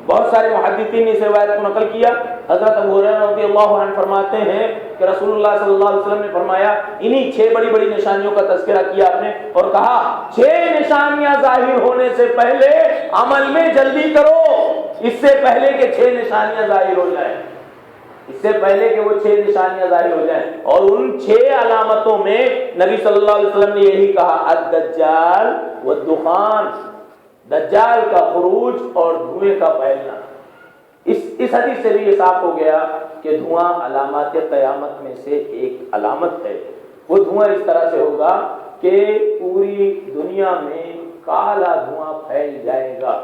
بہت سارے محدثین نے اس روایت کو نقل کیا۔ حضرت ابو ہریرہ رضی اللہ عنہ فرماتے ہیں کہ رسول اللہ صلی اللہ علیہ وسلم نے فرمایا، انہی 6 بڑی بڑی نشانیوں کا تذکرہ کیا آپ نے، اور کہا 6 نشانیاں ظاہر ہونے سے پہلے عمل میں جلدی کرو، اس سے پہلے کہ 6 نشانیاں ظاہر ہو جائیں، اس سے پہلے کہ وہ 6 نشانیاں ظاہر ہو جائیں۔ اور ان 6 علامتوں میں نبی صلی اللہ علیہ وسلم نے یہی کہا، الدجال والدخان، دجال کا خروج اور دھوئیں کا پھیلنا۔ اس حدیث سے بھی یہ صاف ہو گیا کہ دھواں علامات قیامت میں سے ایک علامت ہے۔ وہ دھواں اس طرح سے ہوگا کہ پوری دنیا میں کالا دھواں پھیل جائے گا،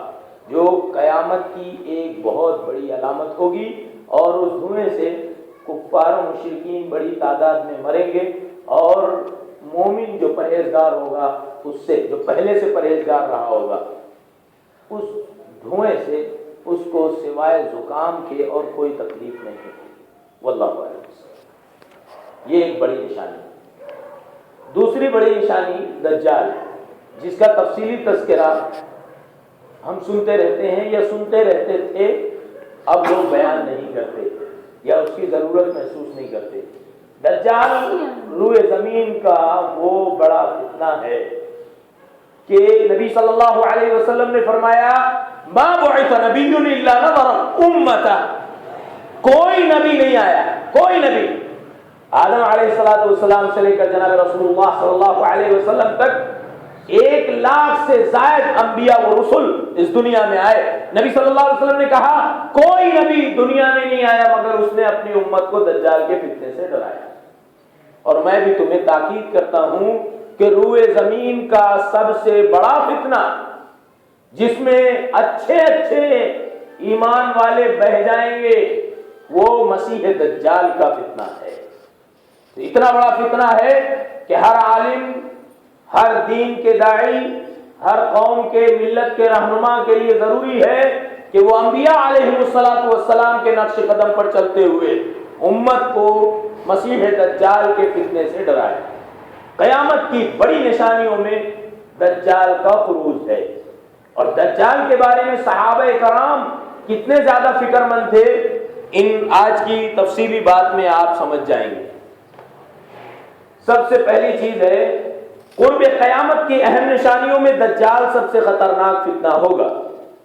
جو قیامت کی ایک بہت بڑی علامت ہوگی، اور اس دھوئیں سے کفار و مشرکین بڑی تعداد میں مریں گے، اور مومن جو پرہیزگار ہوگا اس سے، جو پہلے سے پرہیزگار رہا ہوگا، اس دھوئیں سے اس کو سوائے زکام کے اور کوئی تکلیف نہیں ہوگی۔ واللہ اعلم۔ یہ ایک بڑی نشانی۔ دوسری بڑی نشانی دجال، جس کا تفصیلی تذکرہ ہم سنتے رہتے ہیں یا سنتے رہتے تھے، اب لوگ بیان نہیں کرتے یا اس کی ضرورت محسوس نہیں کرتے۔ دجال روئے زمین کا وہ بڑا فتنہ ہے کہ نبی صلی اللہ علیہ وسلم نے فرمایا، ما بعث نبی الا نظر امتہ، کوئی نبی نہیں آیا، کوئی نبی آدم علیہ السلام سے لے کر جناب رسول اللہ صلی اللہ علیہ وسلم تک 1 لاکھ سے زائد انبیاء و رسل اس دنیا میں آئے. نبی صلی اللہ علیہ وسلم نے کہا کوئی نبی دنیا میں نہیں آیا مگر اس نے اپنی امت کو دجال کے فتنے سے ڈرایا. اور میں بھی تمہیں تاکید کرتا ہوں کہ روئے زمین کا سب سے بڑا فتنہ جس میں اچھے ایمان والے بہ جائیں گے وہ مسیح دجال کا فتنہ ہے. اتنا بڑا فتنہ ہے کہ ہر عالم، ہر دین کے داعی، ہر قوم کے ملت کے رہنما کے لیے ضروری ہے کہ وہ انبیاء علیہ السلام کے نقش قدم پر چلتے ہوئے امت کو مسیح دجال کے فتنے سے ڈرائے. قیامت کی بڑی نشانیوں میں دجال کا خروج ہے. اور دجال کے بارے میں صحابہ کرام کتنے زیادہ فکر مند تھے، ان آج کی تفصیلی بات میں آپ سمجھ جائیں گے. سب سے پہلی چیز ہے قرب قیامت کی اہم نشانیوں میں دجال سب سے خطرناک فتنہ ہوگا.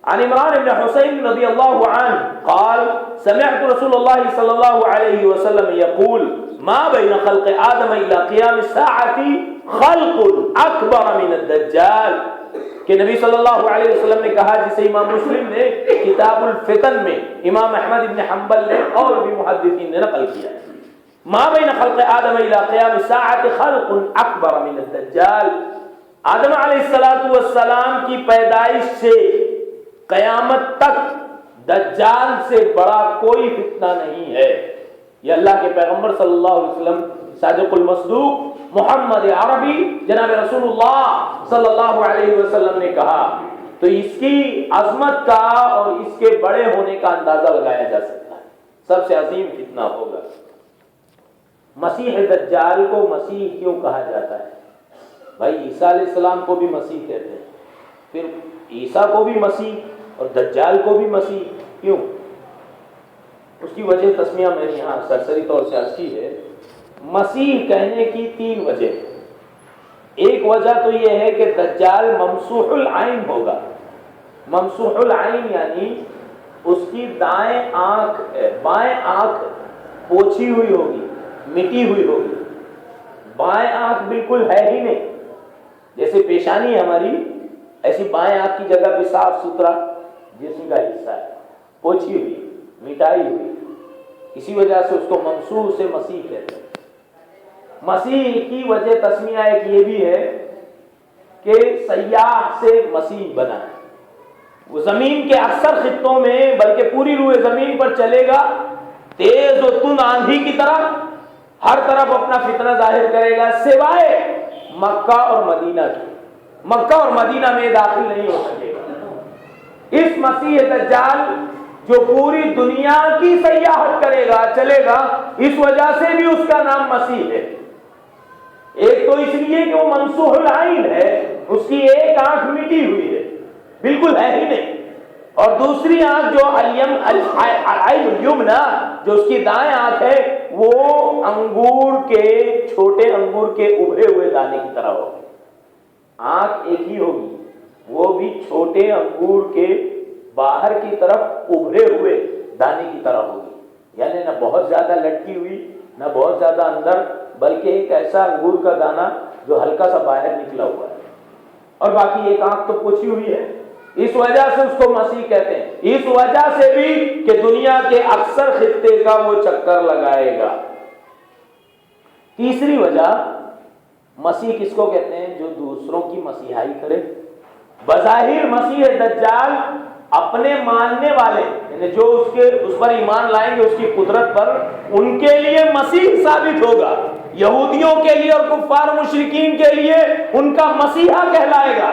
عن عمران بن حسین رضی اللہ عنہ قال سمعت رسول اللہ صلی اللہ علیہ وسلم يقول ما بین خلق آدم الى قیام الساعة خلق اکبر من الدجال. کہ نبی صلی اللہ علیہ وسلم نے کہا، جسے امام مسلم نے کتاب الفتن میں، امام احمد بن حنبل نے اور بھی محدثین نے نقل کیا، ما بین خلق آدم الى قیام الساعة خلق اکبر من الدجال. آدم علیہ السلام کی پیدائش سے قیامت تک دجال سے بڑا کوئی فتنہ نہیں ہے. یہ اللہ کے پیغمبر صلی اللہ علیہ وسلم صادق المصدوق محمد عربی جناب رسول اللہ صلی اللہ علیہ وسلم نے کہا. تو اس کی عظمت کا اور اس کے بڑے ہونے کا اندازہ لگایا جا سکتا ہے. سب سے عظیم فتنہ ہوگا. مسیح دجال کو مسیح کیوں کہا جاتا ہے؟ بھائی عیسیٰ علیہ السلام کو بھی مسیح کہتے ہیں، پھر عیسیٰ کو بھی مسیح اور دجال کو بھی مسیح کیوں؟ اس کی وجہ تسمیہ میں نے یہاں سرسری طور سے عرض کی ہے. مسیح کہنے کی 3 وجہ. ایک وجہ تو یہ ہے کہ دجال ممسوح العین ہوگا. ممسوح العین یعنی اس کی بائیں آنکھ پوچھی ہوئی ہوگی، مٹی ہوئی ہوگی. بائیں آنکھ بالکل ہے ہی نہیں. جیسے پیشانی ہے ہماری، ایسی بائیں آنکھ کی جگہ پہ صاف ستھرا جسم کا حصہ ہے، پوچھی ہوئی، مٹائی ہوئی. اسی وجہ سے اس کو ممسوح سے مسیح کہتے ہیں. مسیح کی وجہ تسمیہ ایک یہ بھی ہے کہ سیاح سے مسیح بنا ہے. وہ زمین کے اکثر خطوں میں بلکہ پوری روئے زمین پر چلے گا، تیز و تند آندھی کی طرح ہر طرف اپنا فتنہ ظاہر کرے گا، سوائے مکہ اور مدینہ کی. مکہ اور مدینہ میں داخل نہیں ہو سکے گا. اس مسیح دجال جو پوری دنیا کی سیاحت کرے گا، چلے گا، اس وجہ سے بھی اس کا نام مسیح ہے. ایک تو اس لیے کہ وہ ممسوح العین ہے، اس کی ایک آنکھ مٹی ہوئی ہے، بالکل ہے ہی نہیں. اور دوسری آنکھ جو العین الیمنا، جو اس کی دائیں آنکھ ہے، وہ چھوٹے انگور کے ابھرے ہوئے دانے کی طرح ہوگی. آنکھ ایک ہی ہوگی، وہ بھی چھوٹے انگور کے باہر کی طرف ابھرے ہوئے دانے کی طرح ہوگی. یعنی نہ بہت زیادہ لٹکی ہوئی نہ بہت زیادہ اندر، بلکہ ایک ایسا انگور کا دانہ جو ہلکا سا باہر نکلا ہوا ہے، اور باقی ایک آنکھ تو پوچھی ہوئی ہے. اس وجہ سے اس کو مسیح کہتے ہیں. اس وجہ سے بھی کہ دنیا کے اکثر خطے کا وہ چکر لگائے گا. تیسری وجہ، مسیح کس کو کہتے ہیں؟ جو دوسروں کی مسیحائی کرے. بظاہر مسیح دجال اپنے ماننے والے، یعنی جو اس پر ایمان لائیں گے اس کی قدرت پر، ان کے لیے مسیح ثابت ہوگا. یہودیوں کے لیے اور کفار مشرکین کے لیے ان کا مسیحا کہلائے گا.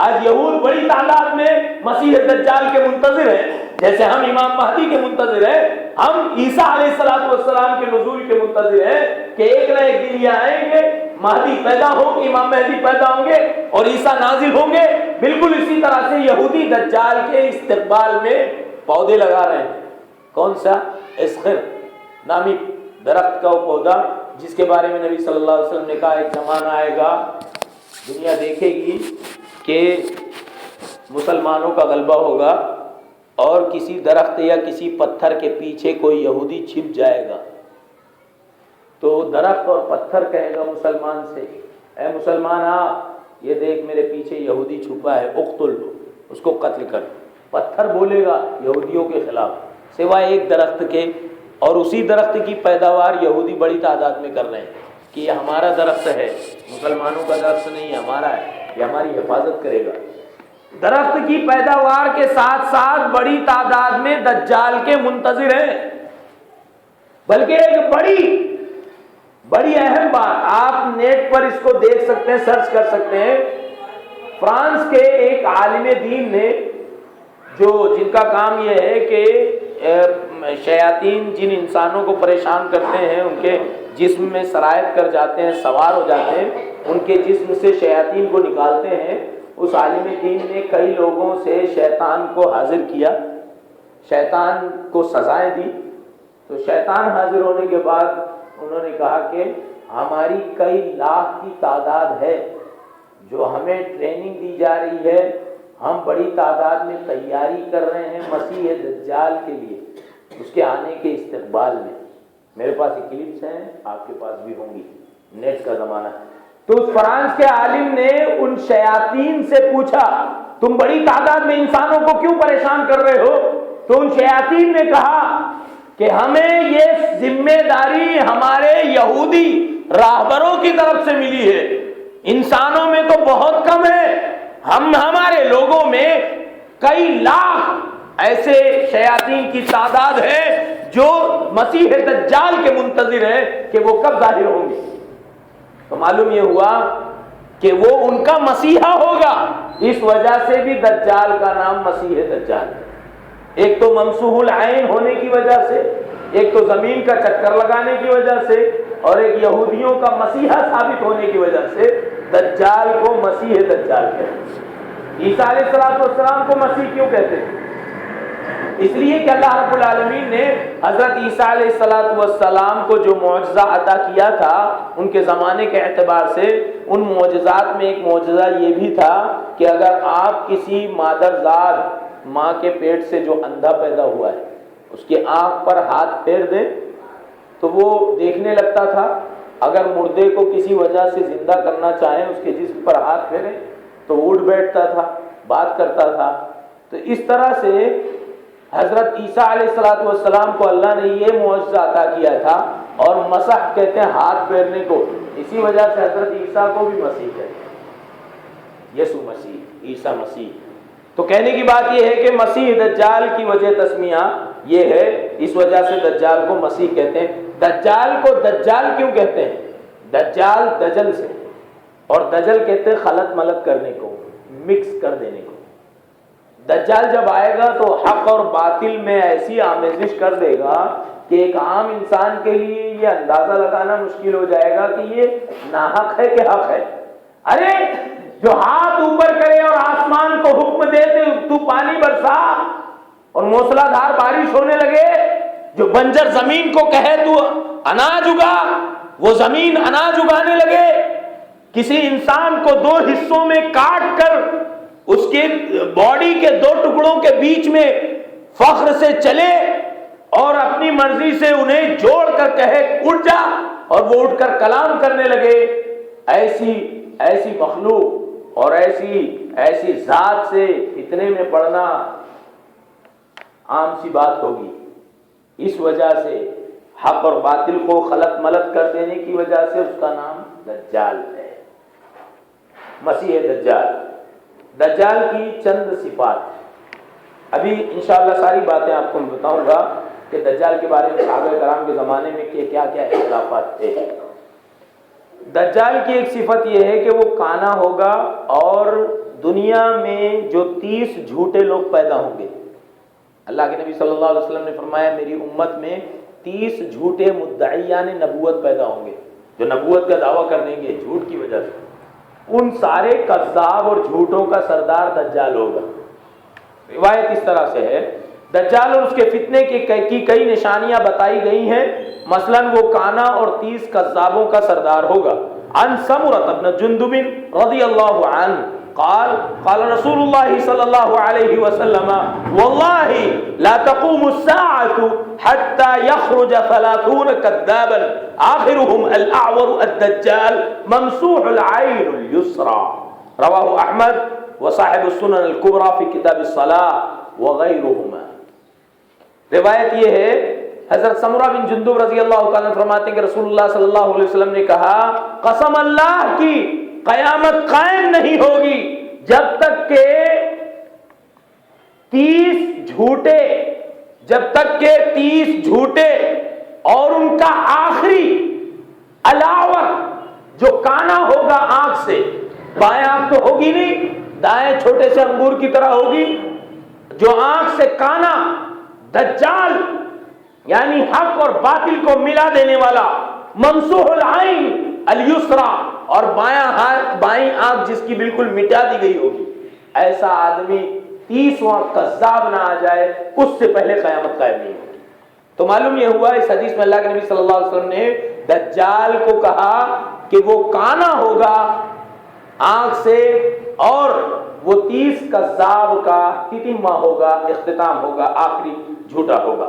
آج یہود بڑی تعداد میں مسیح دجال کے منتظر ہیں، جیسے ہم امام مہدی کے منتظر ہیں، ہم عیسیٰ علیہ السلام کے نزول کے منتظر ہیں کہ ایک نہ ایک دن یہ آئیں گے، مہدی پیدا ہوں گے، امام مہدی پیدا ہوں گے اور عیسیٰ نازل ہوں گے. بالکل اسی طرح سے یہودی دجال کے استقبال میں پودے لگا رہے ہیں. کون سا؟ اسخر نامی درخت کا وہ پودا، جس کے بارے میں نبی صلی اللہ علیہ وسلم نے کہا ایک زمانہ آئے گا، دنیا دیکھے گی کہ مسلمانوں کا غلبہ ہوگا اور کسی درخت یا کسی پتھر کے پیچھے کوئی یہودی چھپ جائے گا. تو درخت اور پتھر کہے گا مسلمان سے، اے مسلمان آ، یہ دیکھ میرے پیچھے یہودی چھپا ہے، اقتل، اس کو قتل کر۔ پتھر بولے گا یہودیوں کے خلاف، سوائے ایک درخت کے، اور اسی درخت کی پیداوار یہودی بڑی تعداد میں کر رہے ہیں کہ یہ ہمارا درخت ہے، مسلمانوں کا درخت نہیں، ہمارا ہے، یہ ہماری حفاظت کرے گا۔ درخت کی پیداوار کے ساتھ ساتھ بڑی تعداد میں دجال کے منتظر ہیں۔ بلکہ ایک بڑی اہم بات، آپ نیٹ پر اس کو دیکھ سکتے ہیں، سرچ کر سکتے ہیں۔ فرانس کے ایک عالم دین نے، جن کا کام یہ ہے کہ شیاطین جن انسانوں کو پریشان کرتے ہیں، ان کے جسم میں سرایت کر جاتے ہیں، سوار ہو جاتے ہیں، ان کے جسم سے شیاطین کو نکالتے ہیں، اس عالم دین نے کئی لوگوں سے شیطان کو حاضر کیا، شیطان کو سزائیں دی۔ تو شیطان حاضر ہونے کے بعد انہوں نے کہا کہ ہماری کئی لاکھ کی تعداد ہے جو ہمیں ٹریننگ دی جا رہی ہے، ہم بڑی تعداد میں تیاری کر رہے ہیں مسیح دجال کے لیے، اس کے آنے کے استقبال میں۔ میرے پاس یہ کلپس ہیں، آپ کے پاس بھی ہوں گی، نیٹ کا زمانہ ہے۔ تو اس فرانس کے عالم نے ان شیاطین سے پوچھا، تم بڑی تعداد میں انسانوں کو کیوں پریشان کر رہے ہو؟ تو ان شیاطین نے کہا کہ ہمیں یہ ذمہ داری ہمارے یہودی راہبروں کی طرف سے ملی ہے، انسانوں میں تو بہت کم ہے، ہمارے لوگوں میں کئی لاکھ ایسے شیاطین کی تعداد ہے جو مسیح دجال کے منتظر ہے کہ وہ کب ظاہر ہوں گے۔ تو معلوم یہ ہوا کہ وہ ان کا مسیحا ہوگا، اس وجہ سے بھی دجال کا نام مسیح دجال ہے۔ ایک تو ممسوح العین ہونے کی وجہ سے، ایک تو زمین کا چکر لگانے کی وجہ سے، اور ایک یہودیوں کا مسیحا ثابت ہونے کی وجہ سے دجال کو مسیح دجال کہتے ہیں۔ عیسیٰ علیہ السلام کو مسیح کیوں کہتے ہیں؟ اس لیے کہ اللہ رب العالمین نے حضرت عیسیٰ علیہ السلام کو جو معجزہ عطا کیا تھا، ان کے زمانے کے اعتبار سے ان معجزات میں ایک معجزہ یہ بھی تھا کہ اگر آپ کسی مادرزاد ماں کے پیٹ سے جو اندھا پیدا ہوا ہے اس کے آنکھ پر ہاتھ پھیر دیں تو وہ دیکھنے لگتا تھا، اگر مردے کو کسی وجہ سے زندہ کرنا چاہیں اس کے جسم پر ہاتھ پھیریں تو اٹھ بیٹھتا تھا، بات کرتا تھا۔ تو اس طرح سے حضرت عیسیٰ علیہ السلام کو اللہ نے یہ معجزہ عطا کیا تھا، اور مسح کہتے ہیں ہاتھ پھیرنے کو، اسی وجہ سے حضرت عیسیٰ کو بھی مسیح کہتے ہیں، یسوع مسیح، عیسیٰ مسیح۔ تو کہنے کی بات یہ ہے کہ مسیح دجال کی وجہ تسمیہ یہ ہے، اس وجہ سے دجال کو مسیح کہتے ہیں۔ دجال کو دجال کیوں کہتے ہیں؟ دجال دجل سے، اور دجل کہتے ہیں خلط ملط کرنے کو، مکس کر دینے کو۔ دجال جب آئے گا تو حق اور باطل میں ایسی آمیزش کر دے گا کہ ایک عام انسان کے لیے یہ اندازہ لگانا مشکل ہو جائے گا کہ یہ ناحق ہے کہ حق ہے۔ ارے جو ہاتھ اوپر کرے اور آسمان کو حکم دے تو پانی برسا اور موسلا دھار بارش ہونے لگے، جو بنجر زمین کو کہے تو اناج اگا، وہ زمین اناج اگانے لگے، کسی انسان کو دو حصوں میں کاٹ کر اس کے باڈی کے دو ٹکڑوں کے بیچ میں فخر سے چلے اور اپنی مرضی سے انہیں جوڑ کر کہے اٹھ جا، اور وہ اٹھ کر کلام کرنے لگے، ایسی مخلوق اور ایسی ذات سے اتنے میں پڑھنا عام سی بات ہوگی۔ اس وجہ سے حق اور باطل کو خلط ملط کر دینے کی وجہ سے اس کا نام دجال ہے، مسیح دجال۔ دجال کی چند صفات، ابھی انشاءاللہ ساری باتیں آپ کو میں بتاؤں گا کہ دجال کے بارے میں صحابہ کرام کے زمانے میں کیا کیا اختلافات تھے۔ دجال کی ایک صفت یہ ہے کہ وہ کانا ہوگا، اور دنیا میں جو 30 جھوٹے لوگ پیدا ہوں گے، اللہ کے نبی صلی اللہ علیہ وسلم نے فرمایا میری امت میں 30 جھوٹے مدعیان نبوت پیدا ہوں گے جو نبوت کا دعویٰ کر دیں گے جھوٹ کی وجہ سے۔ ان سارے کذاب اور جھوٹوں کا سردار دجال ہوگا۔ روایت اس طرح سے ہے، دجال اور اس کے فتنے کی کئی نشانیاں بتائی گئی ہیں، مثلا وہ کانا اور 30 کذابوں کا سردار ہوگا۔ عن سمرۃ بن جندب رضی اللہ عنہ قال رسول الله صلى الله عليه وسلم والله لا تقوم الساعة حتى يخرج 30 كذابا آخرهم الأعور الدجال ممسوح العين اليسرى رواه أحمد وصاحب السنن الكبرى في كتاب الصلاة وغيرهما. روایت یہ ہے حضرت سمرہ بن جندب رضی اللہ تعالیٰ فرماتے ہیں کہ رسول اللہ صلی اللہ علیہ وسلم نے کہا قسم اللہ کی قیامت قائم نہیں ہوگی جب تک کہ 30 جھوٹے اور ان کا آخری الاور جو کانا ہوگا آنکھ سے، بائیں آنکھ تو ہوگی نہیں، دائیں چھوٹے سے انگور کی طرح ہوگی، جو آنکھ سے کانا دجال یعنی حق اور باطل کو ملا دینے والا، ممسوح العین الیسرا اور بائیں آنکھ جس کی بالکل مٹا دی گئی ہوگی، ایسا آدمی 30واں کذاب نہ آ جائے اس سے پہلے قیامت قائم نہیں ہوگی. تو معلوم یہ ہوا اس حدیث میں اللہ کے نبی صلی اللہ علیہ وسلم نے دجال کو کہا کہ وہ کانا ہوگا آنکھ سے اور وہ 30 کذاب کا تتمہ ہوگا، اختتام ہوگا، آخری جھوٹا ہوگا.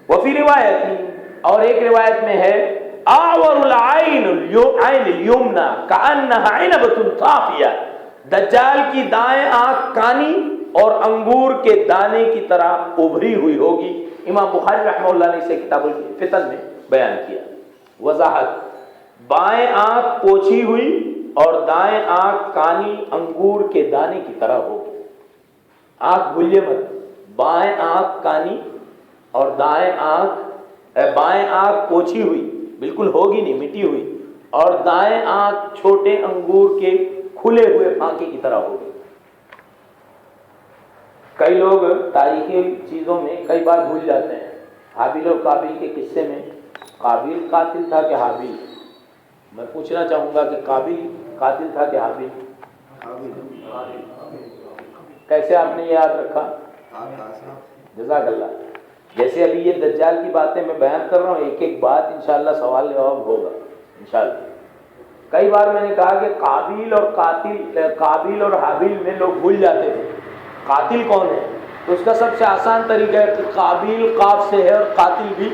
وفی روایت اور ایک روایت میں ہے آور العین الیمنا کأنها عنبۃ صافیہ، دجال کی دائیں آنکھ کانی اور انگور کے دانے کی طرح ابھری ہوئی ہوگی. امام بخاری رحمہ اللہ نے اسے کتاب الفتن میں بیان کیا. وضاحت، بائیں آنکھ پوچھی ہوئی اور دائیں آنکھ کانی انگور کے دانے کی طرح ہوگی. آنکھ بھولیے مت، بائیں آنکھ کانی اور بائیں آنکھ پوچھی ہوئی بالکل ہوگی نہیں، مٹی ہوئی، اور دائیں آنکھ چھوٹے انگور کے کھلے ہوئے پھانکے کی طرح ہوگی. کئی لوگ تاریخی چیزوں میں کئی بار بھول جاتے ہیں. حابیل اور قابیل کے قصے میں قابیل قاتل تھا کہ حابیل؟ میں پوچھنا چاہوں گا کہ قابیل قاتل تھا کہ حابیل؟ کیسے آپ نے یہ یاد رکھا؟ جزاک اللہ. جیسے ابھی یہ دجال کی باتیں میں بیان کر رہا ہوں، ایک ایک بات انشاءاللہ سوال جواب ہوگا انشاءاللہ. کئی بار میں نے کہا کہ قابیل اور حابیل میں لوگ بھول جاتے تھے قاتل کون ہے. تو اس کا سب سے آسان طریقہ ہے کہ قابیل قاف سے ہے اور قاتل بھی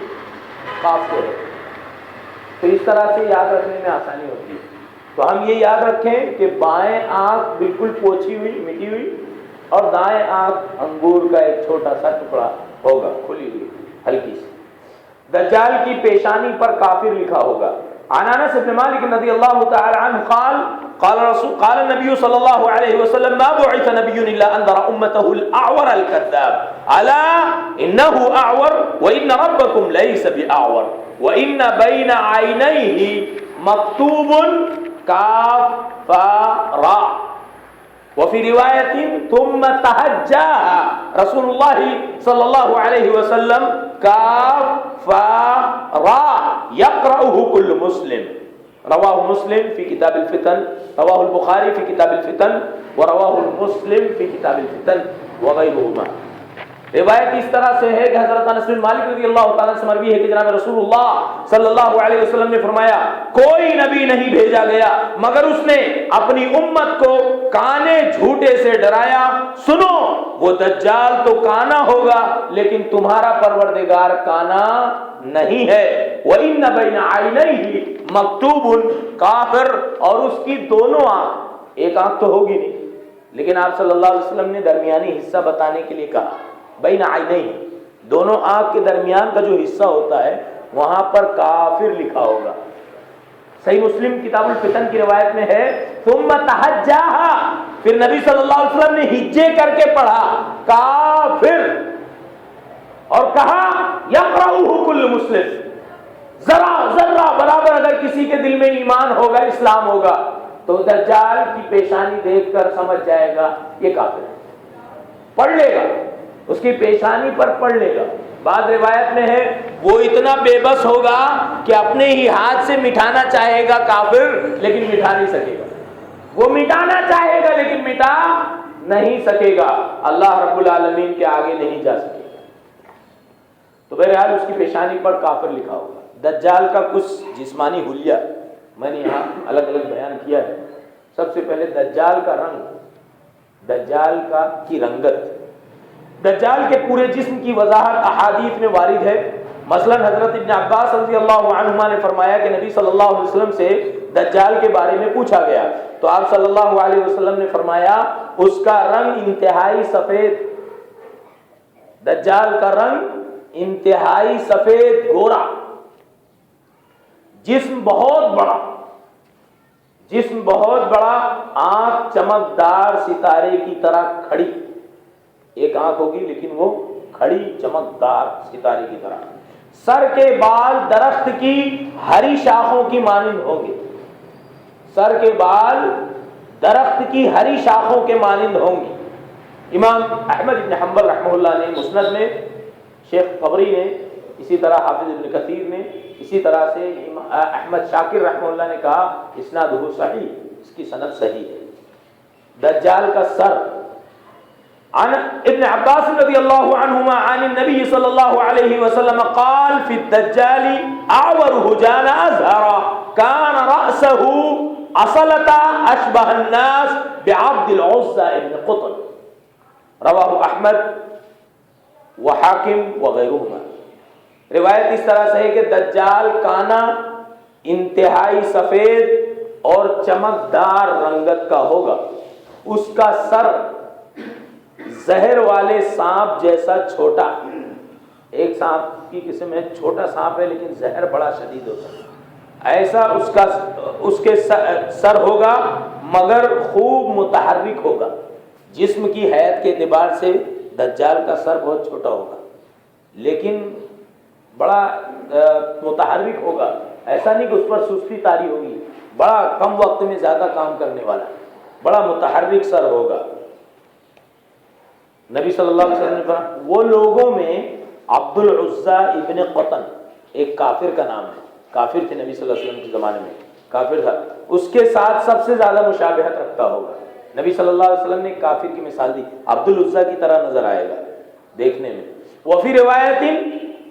قاف سے ہے، تو اس طرح سے یاد رکھنے میں آسانی ہوتی ہے. تو ہم یہ یاد رکھیں کہ بائیں آنکھ بالکل پوچھی ہوئی مٹی ہوئی اور دائیں آنکھ انگور کا ایک چھوٹا سا ٹکڑا ہوگا، کھلی ہوئی ہلکی سی. دجال کی پیشانی پر کافر لکھا ہوگا. عن انس بن مالک رضی اللہ تعالی عنہ قال النبي صلی اللہ علیہ وسلم ما بعث نبی الا انذر امته الاعور الكذاب الا انه اعور وان ربكم ليس باعور وان بين عينيه مكتوب کاف فا را. وفي رواية ثم تهجاها رسول الله صلى الله عليه وسلم كاف فا را يقرأه كل مسلم. رواه مسلم في كتاب الفتن، رواه البخاري في كتاب الفتن، ورواه المسلم في كتاب الفتن وغيرهما. روایت اس طرح سے ہے کہ حضرت انس بن مالک رضی اللہ تعالیٰ سے مروی ہے کہ جناب رسول اللہ صلی اللہ علیہ وسلم نے فرمایا کوئی نبی نہیں بھیجا گیا مگر اس نے اپنی امت کو کانے جھوٹے سے ڈرایا. سنو وہ دجال تو کانا ہوگا لیکن تمہارا پروردگار کانا نہیں ہے. وَإِنَّ بَيْنَ عَيْنَيْهِ مَكْتُوبٌ کافر، اور اس کی دونوں آنکھ، ایک آنکھ تو ہوگی نہیں لیکن آپ صلی اللہ علیہ وسلم نے درمیانی حصہ بتانے کے لیے کہا بین عینیہ، دونوں آنکھ کے درمیان کا جو حصہ ہوتا ہے وہاں پر کافر لکھا ہوگا. صحیح مسلم کتاب الفتن کی روایت میں ہے ثم تہجاہا، پھر نبی صلی اللہ علیہ وسلم نے ہجے کر کے پڑھا کافر اور کہا یقرأہ کل مسلم. ذرہ برابر اگر کسی کے دل میں ایمان ہوگا، اسلام ہوگا تو دجال کی پیشانی دیکھ کر سمجھ جائے گا یہ کافر ہے، پڑھ لے گا، اس کی پیشانی پر پڑھ لے گا. بعض روایت میں ہے وہ اتنا بے بس ہوگا کہ اپنے ہی ہاتھ سے مٹھانا چاہے گا کافر لیکن مٹھا نہیں سکے گا. وہ مٹانا چاہے گا لیکن مٹا نہیں سکے گا، اللہ رب العالمین کے آگے نہیں جا سکے گا. تو بہرحال اس کی پیشانی پر کافر لکھا ہوگا. دجال کا کچھ جسمانی حلیہ میں نے یہاں الگ الگ بیان کیا ہے. سب سے پہلے دجال کا رنگ، دجال کی رنگت. دجال کے پورے جسم کی وضاحت احادیث میں وارد ہے. مثلا حضرت ابن عباس رضی اللہ عنہما نے فرمایا کہ نبی صلی اللہ علیہ وسلم سے دجال کے بارے میں پوچھا گیا تو آپ صلی اللہ علیہ وسلم نے فرمایا اس کا رنگ انتہائی سفید، دجال کا رنگ انتہائی سفید گورا، جسم بہت بڑا، جسم بہت بڑا، آنکھ چمکدار ستارے کی طرح کھڑی، ایک آنکھ ہوگی لیکن وہ کھڑی چمکدار ستارے کی طرح. سر کے بال درخت کی ہری شاخوں کی مانند ہوں گے، سر کے بال درخت کی ہری شاخوں کے مانند ہوں گے. امام احمد بن حنبل رحمہ اللہ نے مسند میں، شیخ قبری نے، اسی طرح حافظ ابن کثیر نے، اسی طرح سے احمد شاکر رحمہ اللہ نے کہا اسنادہ صحیح، اس کی سند صحیح ہے. دجال کا سر. عن ابن عباس رضی اللہ عنہما عن النبی صلی اللہ علیہ وسلم قال فی الدجال اعور جان ازهر كان رأسه اصلة اشبه الناس بعبد العزى ابن قطن رواہ احمد وحاکم وغیرہما. روایت اس طرح سے ہے کہ دجال کانا انتہائی سفید اور چمکدار رنگت کا ہوگا، اس کا سر زہر والے سانپ جیسا چھوٹا، ایک سانپ کی قسم ہے، چھوٹا سانپ ہے لیکن زہر بڑا شدید ہوتا ہے، ایسا اس کے سر ہوگا، مگر خوب متحرک ہوگا. جسم کی حیت کے اعتبار سے دجال کا سر بہت چھوٹا ہوگا لیکن بڑا متحرک ہوگا. ایسا نہیں کہ اس پر سستی طاری ہوگی، بڑا کم وقت میں زیادہ کام کرنے والا، بڑا متحرک سر ہوگا. نبی صلی اللہ علیہ وسلم نے فرمایا وہ لوگوں میں عبد العزى ابن قطن، ایک کافر کا نام ہے، کافر تھے نبی صلی اللہ علیہ وسلم کے زمانے میں، کافر تھا، اس کے ساتھ سب سے زیادہ مشابہت رکھتا ہوگا. نبی صلی اللہ علیہ وسلم نے کافر کی مثال دی، عبد العزى کی طرح نظر آئے گا دیکھنے میں. وفی روایت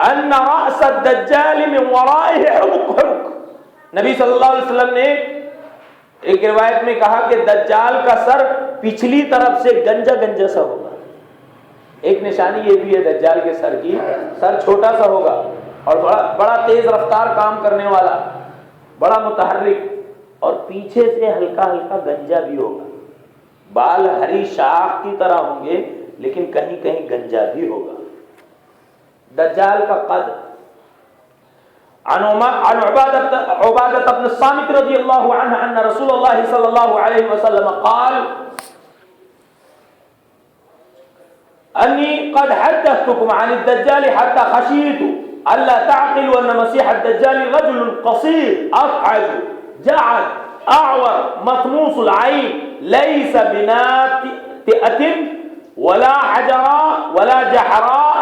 ان رأس الدجال من ورائه حبك، نبی صلی اللہ علیہ وسلم نے ایک روایت میں کہا کہ دجال کا سر پچھلی طرف سے گنجا گنجا سا ہوگا. ایک نشانی یہ بھی ہے دجال کے سر کی، سر چھوٹا سا ہوگا اور بڑا تیز رفتار کام کرنے والا، بڑا متحرک، اور پیچھے سے ہلکا ہلکا گنجا بھی ہوگا. بال ہری شاخ کی طرح ہوں گے لیکن کہیں کہیں گنجا بھی ہوگا. دجال کا قد. عن عبادة بن الصامت رضی اللہ عنہ ان رسول اللہ صلی اللہ علیہ وسلم قال انی قد حدثتكم عن الدجال حتى خشيت الا تعقلوا ان مسيح الدجال رجل قصير افعج جعد اعور مطموس العين ليس بناتئة ولا حجراء ولا جحراء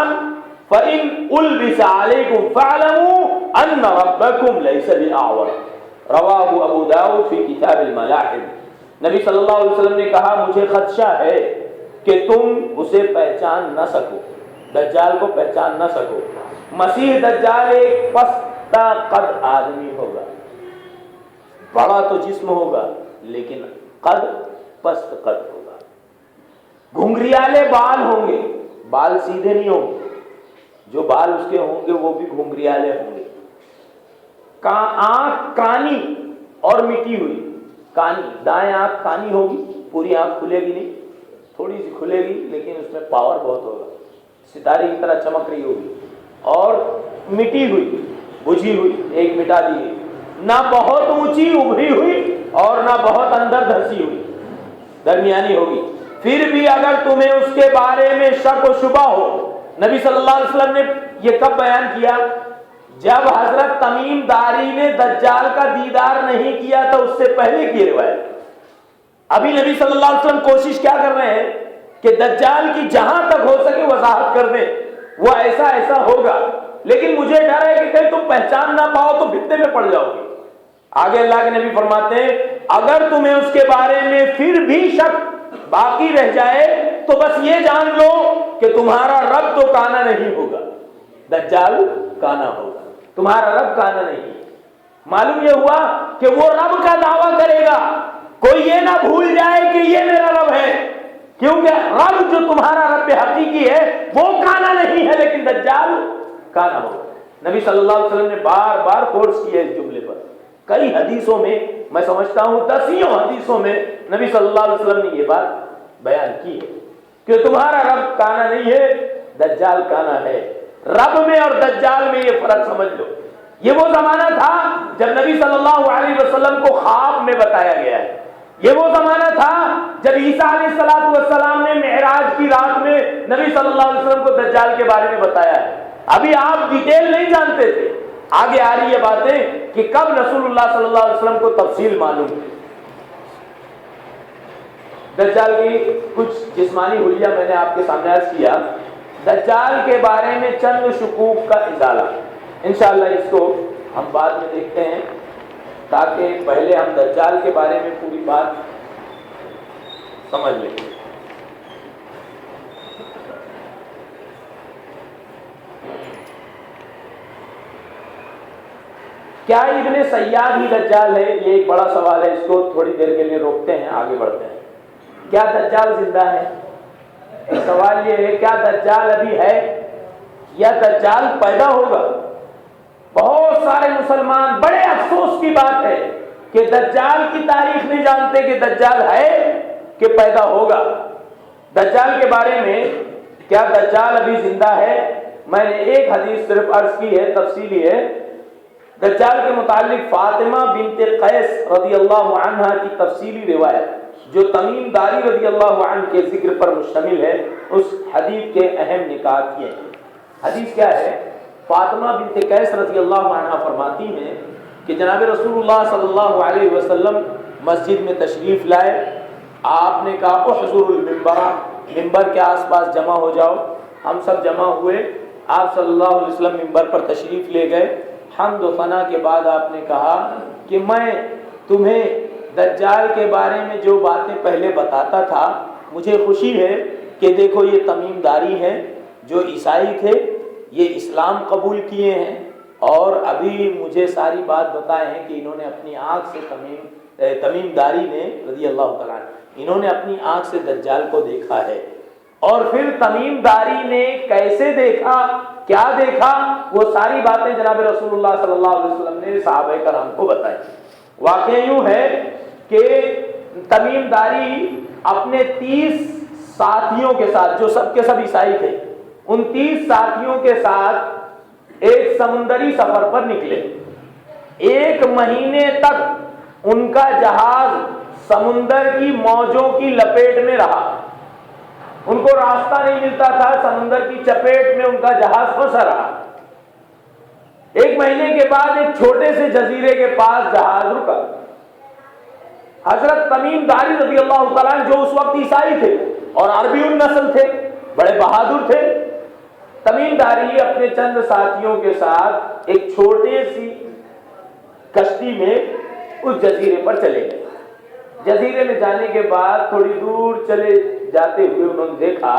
فإن ألبس عليكم فاعلموا أن ربكم ليس بأعور. رواه ابو داود فی کتاب الملاحم. نبی صلی اللہ علیہ وسلم نے کہا مجھے خدشہ ہے کہ تم اسے پہچان نہ سکو، دجال کو پہچان نہ سکو. مسیح دجال ایک پستہ قد آدمی ہوگا، بڑا تو جسم ہوگا لیکن قد پست قد ہوگا. گھنگریالے بال ہوں گے، بال سیدھے نہیں ہوں گے، جو بال اس کے ہوں گے وہ بھی گھنگریالے ہوں گے. آنکھ کانی اور مٹی ہوئی، کانی دائیں آنکھ کانی ہوگی، پوری آنکھ کھلے گی نہیں، تھوڑی سی کھلے گی لیکن اس میں پاور بہت ہوگا، ستارے کی طرح چمک رہی ہوگی. اور مٹی ہوئی، بجھی ہوئی، ایک مٹا دی گئی، نہ بہت اونچی ابھری ہوئی اور نہ بہت اندر دھسی ہوئی، درمیانی ہوگی. پھر بھی اگر تمہیں اس کے بارے میں شک و شبہ ہو، نبی صلی اللہ علیہ وسلم نے یہ کب بیان کیا؟ جب حضرت تمیم داری نے دجال کا دیدار نہیں کیا تھا، اس سے پہلے کی روایت. ابھی نبی صلی اللہ علیہ وسلم کوشش کیا کر رہے ہیں کہ دجال کی جہاں تک ہو سکے وضاحت کر دیں، وہ ایسا ایسا ہوگا، لیکن مجھے ڈر ہے کہ کہیں تم پہچان نہ پاؤ تو فتنے میں پڑ جاؤ گے. آگے اللہ کے نبی فرماتے ہیں اگر تمہیں اس کے بارے میں پھر بھی شک باقی رہ جائے تو بس یہ جان لو کہ تمہارا رب تو کانا نہیں ہوگا، دجال کانا ہوگا، تمہارا رب کانا نہیں. معلوم یہ ہوا کہ وہ رب کا دعویٰ کرے گا کوئی یہ نہ بھول جائے کہ یہ میرا رب ہے، کیونکہ رب جو تمہارا رب حقیقی ہے وہ کانا نہیں ہے لیکن دجال کانا ہوگا۔ نبی صلی اللہ علیہ وسلم نے بار بار فورس کیا اس جملے پر، کئی حدیثوں میں، میں سمجھتا ہوں دسیوں حدیثوں میں نبی صلی اللہ علیہ وسلم نے یہ بات بیان کی ہے کہ تمہارا رب کانا نہیں ہے، دجال کانا ہے۔ رب میں اور دجال میں یہ فرق سمجھ لو۔ یہ وہ زمانہ تھا جب نبی صلی اللہ علیہ وسلم کو خواب میں بتایا گیا ہے، یہ وہ زمانہ تھا جب عیسیٰ علیہ السلام نے معراج کی رات میں نبی صلی اللہ علیہ وسلم کو دجال کے بارے میں بتایا ہے۔ ابھی آپ ڈیٹیل نہیں جانتے تھے، آگے آ رہی ہے باتیں کہ کب رسول اللہ صلی اللہ علیہ وسلم کو تفصیل معلوم ہے۔ دجال کی کچھ جسمانی حلیہ میں نے آپ کے سامنے عرض کیا۔ دجال کے بارے میں چند شکوک کا ازالہ، انشاءاللہ اس کو ہم بعد میں دیکھتے ہیں، تاکہ پہلے ہم دجال کے بارے میں پوری بات سمجھ لیں۔ کیا ابن سیاد ہی دجال ہے؟ یہ ایک بڑا سوال ہے، اس کو تھوڑی دیر کے لیے روکتے ہیں، آگے بڑھتے ہیں۔ کیا دجال زندہ ہے؟ سوال یہ ہے، کیا دجال ابھی ہے یا دجال پیدا ہوگا؟ بہت سارے مسلمان، بڑے افسوس کی بات ہے کہ دجال کی تاریخ نہیں جانتے کہ دجال ہے کہ پیدا ہوگا۔ دجال کے بارے میں، کیا دجال ابھی زندہ ہے؟ میں نے ایک حدیث صرف عرض کی ہے، تفصیلی ہے۔ دجال کے متعلق فاطمہ بنت قیس رضی اللہ عنہا کی تفصیلی روایت جو تمیم داری رضی اللہ عنہ کے ذکر پر مشتمل ہے، اس حدیث کے اہم نکات یہ ہیں۔ حدیث کیا ہے؟ فاطمہ بنت قیس رضی اللہ عنہا فرماتی ہیں کہ جناب رسول اللہ صلی اللہ علیہ وسلم مسجد میں تشریف لائے، آپ نے کہا احضروا المنبر، ممبر کے آس پاس جمع ہو جاؤ۔ ہم سب جمع ہوئے، آپ صلی اللہ علیہ وسلم ممبر پر تشریف لے گئے۔ حمد و ثنا کے بعد آپ نے کہا کہ میں تمہیں دجال کے بارے میں جو باتیں پہلے بتاتا تھا، مجھے خوشی ہے کہ دیکھو یہ تمیم داری ہیں جو عیسائی تھے، یہ اسلام قبول کیے ہیں، اور ابھی مجھے ساری بات بتائے ہیں کہ انہوں نے اپنی آنکھ سے تمیم داری نے رضی اللہ تعالیٰ انہوں نے اپنی آنکھ سے دجال کو دیکھا ہے۔ اور پھر تمیم داری نے کیسے دیکھا، کیا دیکھا، وہ ساری باتیں جناب رسول اللہ صلی اللہ علیہ وسلم نے صحابہ کرام کو بتائی۔ واقعہ یوں ہے کہ تمیم داری اپنے 30 ساتھیوں کے ساتھ، جو سب کے سب عیسائی تھے، ان 30 ساتھیوں کے ساتھ ایک سمندری سفر پر نکلے۔ 1 مہینے تک ان کا جہاز سمندر کی موجوں کی لپیٹ میں رہا، ان کو راستہ نہیں ملتا تھا، سمندر کی چپیٹ میں ان کا جہاز پھنسا رہا۔ 1 مہینے کے بعد ایک چھوٹے سے جزیرے کے پاس جہاز رکا۔ حضرت تمیم داری رضی اللہ تعالیٰ جو اس وقت عیسائی تھے اور عربی النسل تھے، بڑے بہادر تھے، تمیم داری اپنے چند ساتھیوں کے ساتھ ایک چھوٹے سی کشتی میں اس جزیرے پر چلے گئے۔ جزیرے میں جانے کے بعد تھوڑی دور چلے جاتے ہوئے انہوں نے دیکھا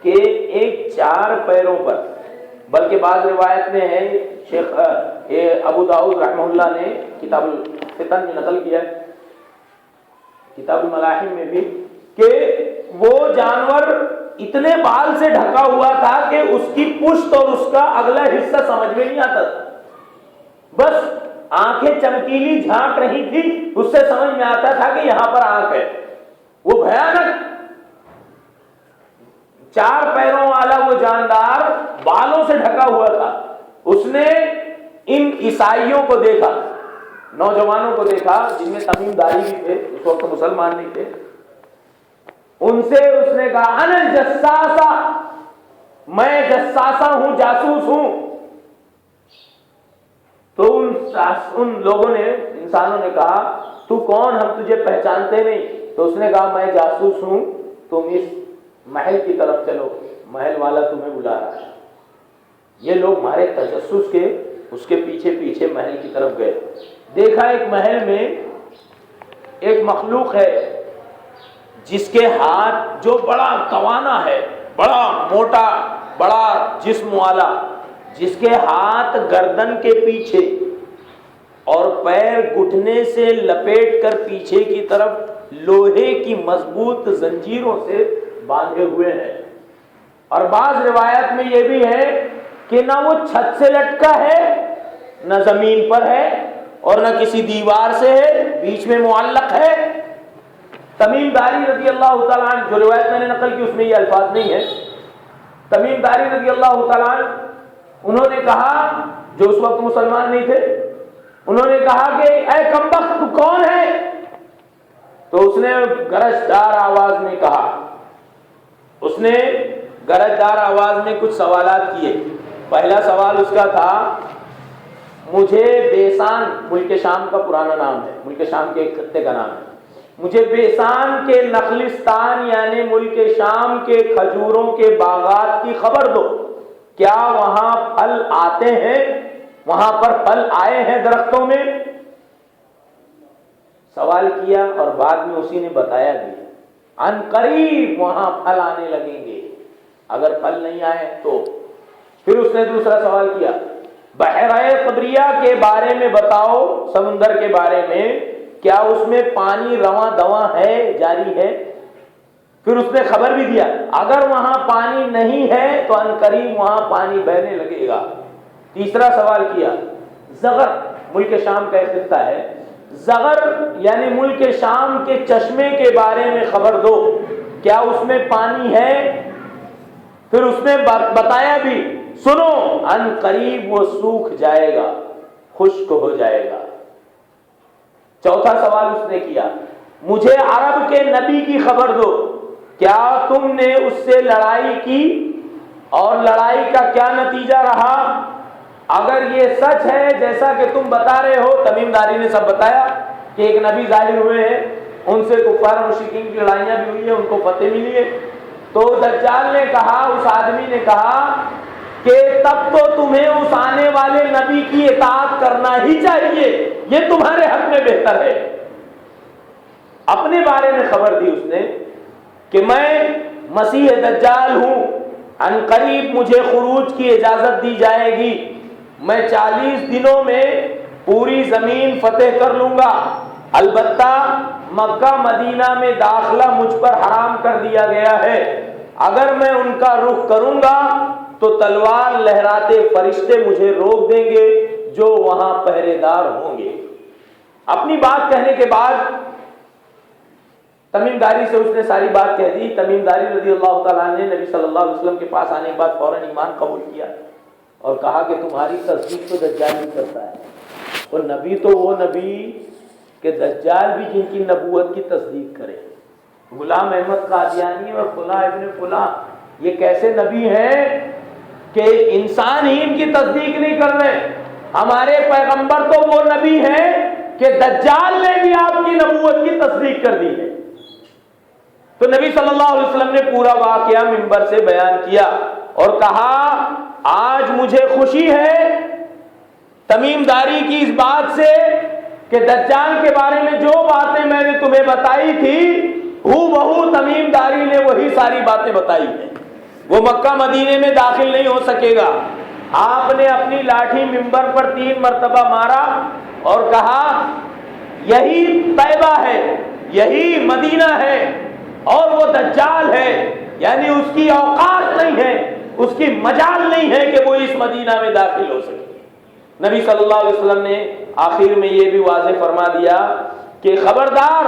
کہ ایک 4 پیروں پر، بلکہ بعض روایت میں ہے، شیخ ابو داؤد رحمہ اللہ نے کتاب الفتن میں نقل کیا ہے، کتاب الملاحم میں بھی، کہ وہ جانور اتنے بال سے ڈھکا ہوا تھا کہ اس کی پشت اور اس کا اگلا حصہ سمجھ میں نہیں آتا تھا، بس آنکھیں چمکیلی جھانک رہی تھی، اس سے سمجھ میں آتا تھا کہ یہاں پر آنکھ ہے۔ وہ بھیانک 4 پیروں والا وہ جاندار بالوں سے ڈھکا ہوا تھا۔ اس نے ان عیسائیوں کو دیکھا، نوجوانوں کو دیکھا جن میں تمیم داری بھی تھے، اس وقت مسلمان نہیں تھے، ان سے اس نے کہا انا الجساسہ، میں جساسہ ہوں، جاسوس ہوں۔ تو ان لوگوں نے، انسانوں نے کہا تو کون، ہم تجھے پہچانتے نہیں۔ تو اس نے کہا میں جاسوس ہوں، تم اس محل کی طرف چلو، محل والا تمہیں بلا رہا ہے۔ یہ لوگ مارے تجسس کے، اس کے پیچھے پیچھے محل کی طرف گئے۔ دیکھا ایک محل میں ایک مخلوق ہے جس کے ہاتھ، جو بڑا توانا ہے، بڑا موٹا، بڑا جسم والا، جس کے ہاتھ گردن کے پیچھے اور پیر گھٹنے سے لپیٹ کر پیچھے کی طرف لوہے کی مضبوط زنجیروں سے باندھے ہوئے ہیں. اور بعض روایت میں یہ بھی ہے کہ نہ وہ چھت سے لٹکا ہے، نہ زمین پر ہے، اور نہ کسی دیوار سے ہے، بیچ میں معلق ہے. تمیم داری رضی اللہ تعالیٰ عنہ، جو روایت میں نے نقل کی اس میں یہ الفاظ نہیں ہے، تمیم داری رضی اللہ تعالیٰ عنہ انہوں نے کہا، جو اس وقت مسلمان نہیں تھے، انہوں نے کہا کہ اے کمبخت تو کون ہے؟ تو اس نے گرجدار آواز میں کہا، اس نے گرجدار آواز میں کچھ سوالات کیے. پہلا سوال اس کا تھا، مجھے بیسان، ملک شام کا پرانا نام ہے، ملک شام کے ایک خطے کا نام ہے، مجھے بیسان کے نخلستان یعنی ملک شام کے کھجوروں کے باغات کی خبر دو. کیا وہاں پھل آتے ہیں؟ وہاں پر پھل آئے ہیں درختوں میں؟ سوال کیا اور بعد میں اسی نے بتایا بھی، ان قریب وہاں پھل آنے لگیں گے، اگر پھل نہیں آئے تو. پھر اس نے دوسرا سوال کیا، بحیرہ طبریہ کے بارے میں بتاؤ، سمندر کے بارے میں، کیا اس میں پانی رواں دواں ہے، جاری ہے؟ پھر اس نے خبر بھی دیا، اگر وہاں پانی نہیں ہے تو عنقریب وہاں پانی بہنے لگے گا. تیسرا سوال کیا، زغر، ملک شام کا ایک خطہ ہے، زغر یعنی ملک شام کے چشمے کے بارے میں خبر دو، کیا اس میں پانی ہے؟ پھر اس نے بتایا بھی، سنو عنقریب وہ سوکھ جائے گا، خشک ہو جائے گا. چوتھا سوال اس نے کیا، مجھے عرب کے نبی کی خبر دو، کیا تم نے اس سے لڑائی کی اور لڑائی کا کیا نتیجہ رہا؟ اگر یہ سچ ہے جیسا کہ تم بتا رہے ہو، تمیم داری نے سب بتایا کہ ایک نبی ظاہر ہوئے ہیں، ان سے کفار و مشرکین کی لڑائیاں بھی ہوئی ہیں، ان کو فتح ملی ہے. تو دجال نے کہا، اس آدمی نے کہا کہ تب تو تمہیں اس آنے والے نبی کی اطاعت کرنا ہی چاہیے، یہ تمہارے حق میں بہتر ہے. اپنے بارے میں خبر دی اس نے کہ میں مسیح دجال ہوں، عنقریب مجھے خروج کی اجازت دی جائے گی، میں 40 دنوں میں پوری زمین فتح کر لوں گا، البتہ مکہ مدینہ میں داخلہ مجھ پر حرام کر دیا گیا ہے، اگر میں ان کا رخ کروں گا تو تلوار لہراتے فرشتے مجھے روک دیں گے جو وہاں پہرے دار ہوں گے. اپنی بات کہنے کے بعد تمیم داری سے اس نے ساری بات کہہ دی. تمیم داری رضی اللہ تعالیٰ عنہ نے نبی صلی اللہ علیہ وسلم کے پاس آنے کے بعد فوراً ایمان قبول کیا اور کہا کہ تمہاری تصدیق تو دجال نہیں کرتا ہے. اور نبی تو وہ نبی کہ دجال بھی جن کی نبوت کی تصدیق کرے. غلام احمد قادیانی اور فلاں ابن فلاں یہ کیسے نبی ہیں کہ انسان ہی ان کی تصدیق نہیں کر رہے. ہمارے پیغمبر تو وہ نبی ہیں کہ دجال نے بھی آپ کی نبوت کی تصدیق کر دی ہے. تو نبی صلی اللہ علیہ وسلم نے پورا واقعہ منبر سے بیان کیا اور کہا، آج مجھے خوشی ہے تمیم داری کی اس بات سے کہ دجال کے بارے میں جو باتیں میں نے تمہیں بتائی تھی ہو بہو تمیم داری نے وہی ساری باتیں بتائی ہیں. وہ مکہ مدینے میں داخل نہیں ہو سکے گا. آپ نے اپنی لاٹھی منبر پر 3 مرتبہ مارا اور کہا، یہی طیبہ ہے، یہی مدینہ ہے، اور وہ دجال ہے، یعنی اس کی اوقات نہیں ہے، اس کی مجال نہیں ہے کہ وہ اس مدینہ میں داخل ہو سکے. نبی صلی اللہ علیہ وسلم نے آخر میں یہ بھی واضح فرما دیا کہ خبردار،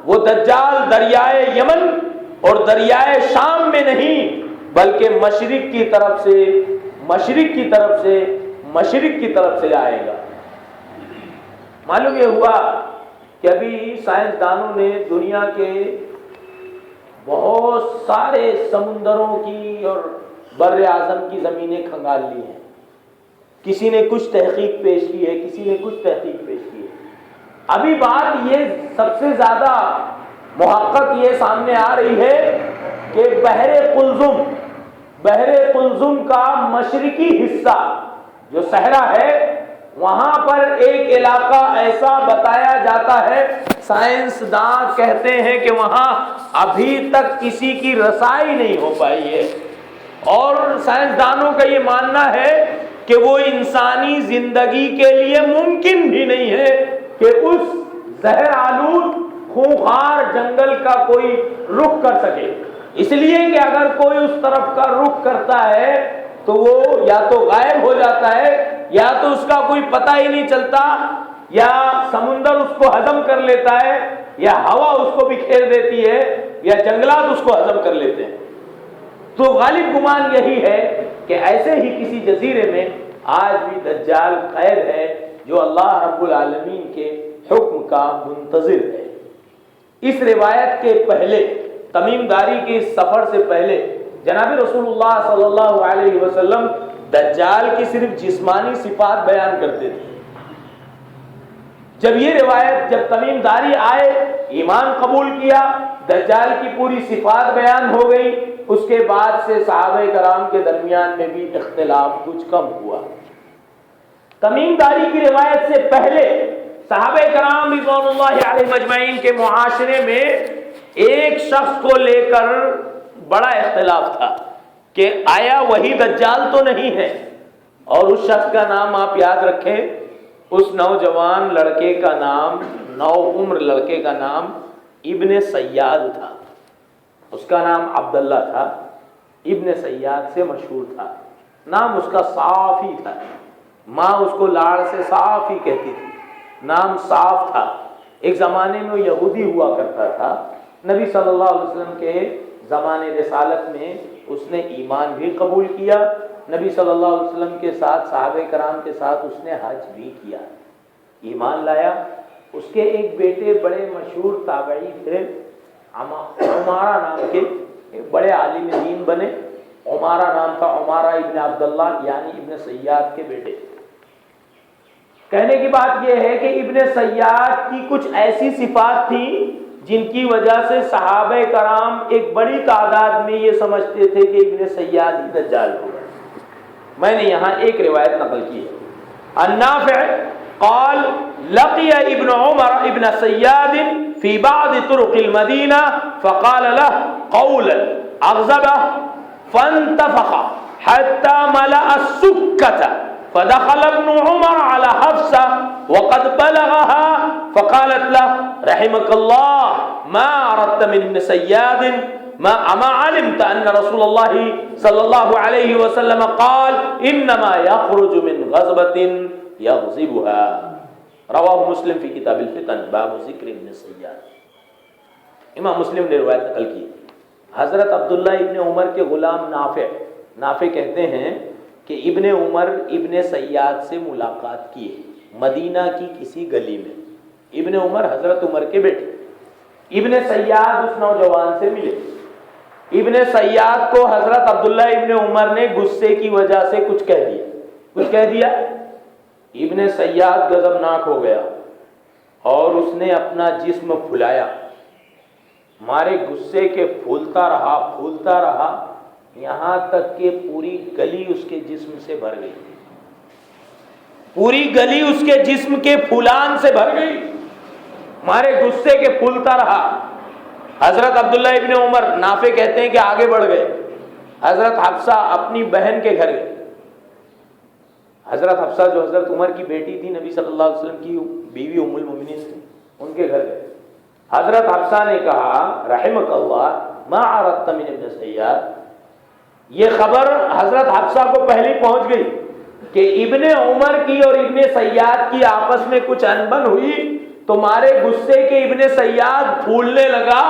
وہ دجال دریائے یمن اور دریائے شام میں نہیں بلکہ مشرق کی طرف سے آئے گا. معلوم یہ ہوا کہ ابھی سائنسدانوں نے دنیا کے بہت سارے سمندروں کی اور بر اعظم کی زمینیں کھنگال لی ہیں. کسی نے کچھ تحقیق پیش کی ہے، کسی نے کچھ تحقیق پیش کی ہے. ابھی بات یہ سب سے زیادہ محقق یہ سامنے آ رہی ہے کہ بحر قلزم کا مشرقی حصہ جو صحرا ہے، وہاں پر ایک علاقہ ایسا بتایا جاتا ہے، سائنسداں کہتے ہیں کہ وہاں ابھی تک کسی کی رسائی نہیں ہو پائی ہے. اور سائنسدانوں کا یہ ماننا ہے کہ وہ انسانی زندگی کے لیے ممکن بھی نہیں ہے کہ اس زہر آلود خونخوار جنگل کا کوئی رخ کر سکے، اس لیے کہ اگر کوئی اس طرف کا رخ کرتا ہے تو وہ یا تو غائب ہو جاتا ہے، یا تو اس کا کوئی پتہ ہی نہیں چلتا، یا سمندر اس کو ہضم کر لیتا ہے، یا ہوا اس کو بکھیر دیتی ہے، یا جنگلات اس کو ہضم کر لیتے ہیں۔ تو غالب گمان یہی ہے کہ ایسے ہی کسی جزیرے میں آج بھی دجال قید ہے جو اللہ رب العالمین کے حکم کا منتظر ہے۔ اس روایت کے پہلے، تمیم داری کے اس سفر سے پہلے، جناب رسول اللہ صلی اللہ علیہ وسلم دجال کی صرف جسمانی صفات بیان کرتے تھے۔ جب یہ روایت، جب تمیم داری آئے، ایمان قبول کیا، دجال کی پوری صفات بیان ہو گئی، اس کے بعد سے صحابہ کرام کے درمیان میں بھی اختلاف کچھ کم ہوا۔ تمیم داری کی روایت سے پہلے صحابہ کرام رضوان اللہ علیہ مجمعین کے معاشرے میں ایک شخص کو لے کر بڑا اختلاف تھا کہ آیا وہی دجال تو نہیں ہے، اور اس شخص کا نام آپ یاد رکھیں، اس نوجوان لڑکے کا نام، نو عمر لڑکے کا نام ابن سیاد تھا۔ اس کا نام عبداللہ تھا، ابن سیاد سے مشہور تھا، نام اس کا صافی تھا، ماں اس کو لاڑ سے صافی کہتی تھی، نام صاف تھا۔ ایک زمانے میں یہودی ہوا کرتا تھا، نبی صلی اللہ علیہ وسلم کے زمانے رسالت میں اس نے ایمان بھی قبول کیا، نبی صلی اللہ علیہ وسلم کے ساتھ، صحابہ کرام کے ساتھ اس نے حج بھی کیا، ایمان لایا۔ اس کے ایک بیٹے بڑے مشہور تابعی تھے، عمارہ نام کے، ایک بڑے عالم دین بنے، عمارہ نام تھا، عمارہ ابن عبداللہ یعنی ابن سیاد کے بیٹے۔ کہنے کی بات یہ ہے کہ ابن سیاد کی کچھ ایسی صفات تھیں جن کی وجہ سے صحابہ کرام ایک بڑی تعداد میں یہ سمجھتے تھے کہ ابن سیاد ہی دجال ہوگا۔ میں نے یہاں ایک روایت نقل کی ہے، النافع قال لقي ابن عمر ابن سياد في بعض طرق المدينة فقال له قولا أغضبه فانتفخ حتى ملأ السكة فدخل ابن عمر على حفصة وقد بلغها فقالت له رحمك الله ما أردت من ابن سياد أما علمت أن رسول الله صلى الله عليه وسلم قال إنما يخرج من غضبة يغضبها رواہ مسلم فی کتاب الفتن باب ذکر ابن سیاد۔ امام مسلم نے روایت نقل کی، حضرت عبداللہ ابن عمر کے غلام نافع کہتے ہیں کہ ابن عمر ابن سیاد سے ملاقات کی ہے مدینہ کی کسی گلی میں۔ ابن عمر حضرت عمر کے بیٹے، ابن سیاد اس نوجوان سے ملے۔ ابن سیاد کو حضرت عبداللہ ابن عمر نے غصے کی وجہ سے کچھ کہہ دیا۔ ابن سیاد غضبناک ہو گیا اور اس نے اپنا جسم پھلایا، مارے غصے کے پھولتا رہا یہاں تک کہ پوری گلی اس کے جسم سے بھر گئی، پوری گلی اس کے جسم کے پھولان سے بھر گئی، مارے غصے کے پھولتا رہا۔ حضرت عبداللہ ابن عمر، نافع کہتے ہیں کہ آگے بڑھ گئے، حضرت حفصہ اپنی بہن کے گھر گئے۔ حضرت حفصہ جو حضرت عمر کی بیٹی تھی، نبی صلی اللہ علیہ وسلم کی بیوی ام المؤمنین تھی، ان کے گھر گئے۔ حضرت حفصہ نے کہا رحمک اللہ ما عرضت من ابن سیاد، یہ خبر حضرت حفصہ کو پہلے پہنچ گئی کہ ابن عمر کی اور ابن سیاد کی آپس میں کچھ انبن ہوئی، تمہارے غصے کے ابن سیاد پھولنے لگا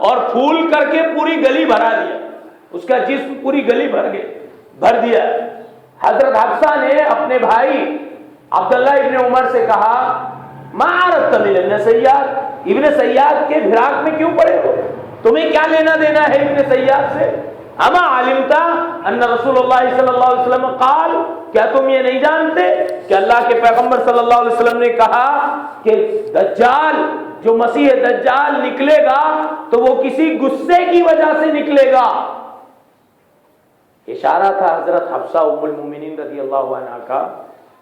اور پھول کر کے پوری گلی بھرا دیا، اس کا جسم پوری گلی بھر دیا۔ حضرت حفصہ نے اپنے بھائی عبداللہ ابن عمر سے کہا ما عرضت من ابن سیاد، ابن سیاد کے فراق میں کیوں پڑے ہو، تمہیں کیا لینا دینا ہے ابن سیاد سے؟ اما علمتا ان رسول اللہ صلی اللہ علیہ وسلم قال، کیا تم یہ نہیں جانتے کہ اللہ کے پیغمبر صلی اللہ علیہ وسلم نے کہا کہ دجال، جو مسیح دجال نکلے گا تو وہ کسی غصے کی وجہ سے نکلے گا۔ اشارہ تھا حضرت حفصہ ام المومنین رضی اللہ عنہا کا،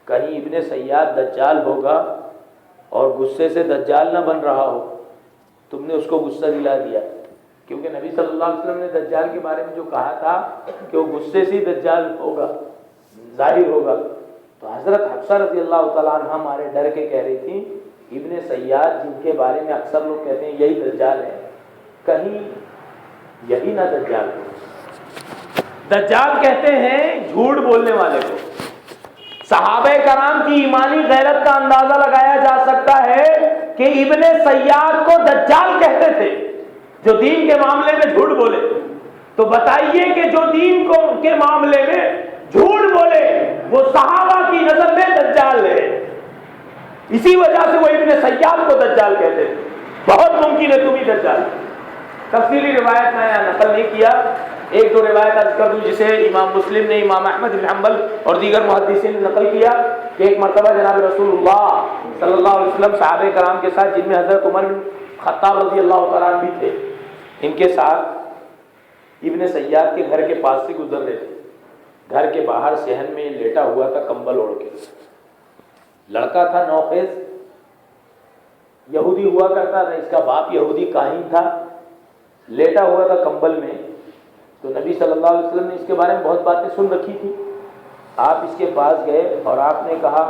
کہیں ابن سیاد دجال ہوگا اور غصے سے دجال نہ بن رہا ہو، تم نے اس کو غصہ دلا دیا، کیونکہ نبی صلی اللہ علیہ وسلم نے دجال کے بارے میں جو کہا تھا کہ وہ غصے سے دجال ہوگا، ظاہر ہوگا، تو حضرت حفصہ رضی اللہ تعالیٰ عنہ ہمارے ڈر کے کہہ رہی تھی ابن سیاد جن کے بارے میں اکثر لوگ کہتے ہیں یہی دجال ہے، کہیں یہی نہ دجال ہو۔ دجال کہتے ہیں جھوٹ بولنے والے کو۔ صحابہ کرام کی ایمانی غیرت کا اندازہ لگایا جا سکتا ہے کہ ابن سیاد کو دجال کہتے تھے جو دین کے معاملے میں جھوٹ بولے۔ تو بتائیے کہ جو دین کو کے معاملے میں جھوٹ بولے وہ صحابہ کی نظر میں دجال ہے، اسی وجہ سے وہ ابن سیاد کو دجال کہتے تھے۔ بہت ممکن ہے تم ہی دجال۔ تفصیلی روایت میں نقل نہیں کیا، ایک دو روایت عرض کر دوں جسے امام مسلم نے، امام احمد بن حنبل اور دیگر محدثین نے نقل کیا کہ ایک مرتبہ جناب رسول اللہ صلی اللہ علیہ وسلم صحابہ کرام کے ساتھ، جن میں حضرت عمر بن خطاب رضی اللہ تعالیٰ عنہ بھی تھے، ان کے ساتھ ابن سیاد کے گھر کے پاس سے گزر رہے تھے۔ گھر کے باہر صحن میں لیٹا ہوا تھا کمبل اوڑھ کے، لڑکا تھا نوخیز، یہودی ہوا کرتا تھا، اس کا باپ یہودی کاہن تھا، لیٹا ہوا تھا کمبل میں۔ تو نبی صلی اللہ علیہ وسلم نے اس کے بارے میں بہت باتیں سن رکھی تھی۔ آپ اس کے پاس گئے اور آپ نے کہا،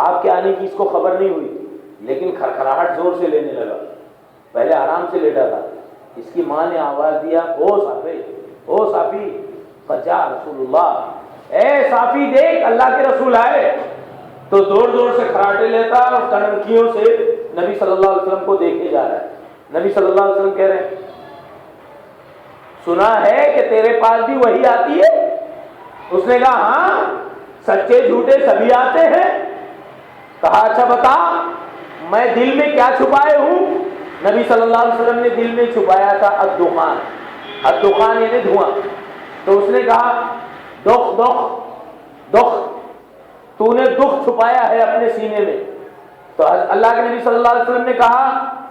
آپ کے آنے کی اس کو خبر نہیں ہوئی لیکن کھڑکھڑاہٹ زور سے لینے لگا، پہلے آرام سے لیٹا تھا۔ اس کی ماں نے آواز دیا، او صافی، او صافی، فجاء رسول اللہ، اے صافی دیکھ اللہ کے رسول آئے۔ تو زور زور سے کھراٹے لیتا اور کڑنکیوں سے نبی صلی اللہ علیہ وسلم کو دیکھے جا رہا ہے۔ نبی صلی اللہ علیہ وسلم کہہ رہے ہیں، سنا ہے کہ تیرے پاس بھی وہی آتی ہے؟ اس نے کہا ہاں، سچے جھوٹے سبھی آتے ہیں۔ کہا اچھا بتا میں دل میں کیا چھپائے ہوں؟ نبی صلی اللہ علیہ وسلم نے دل میں چھپایا تھا الدخان، الدخان یعنی دھواں۔ تو اس نے کہا دخ دخ دخ، تو نے دکھ چھپایا ہے اپنے سینے میں۔ تو اللہ کے نبی صلی اللہ علیہ وسلم نے کہا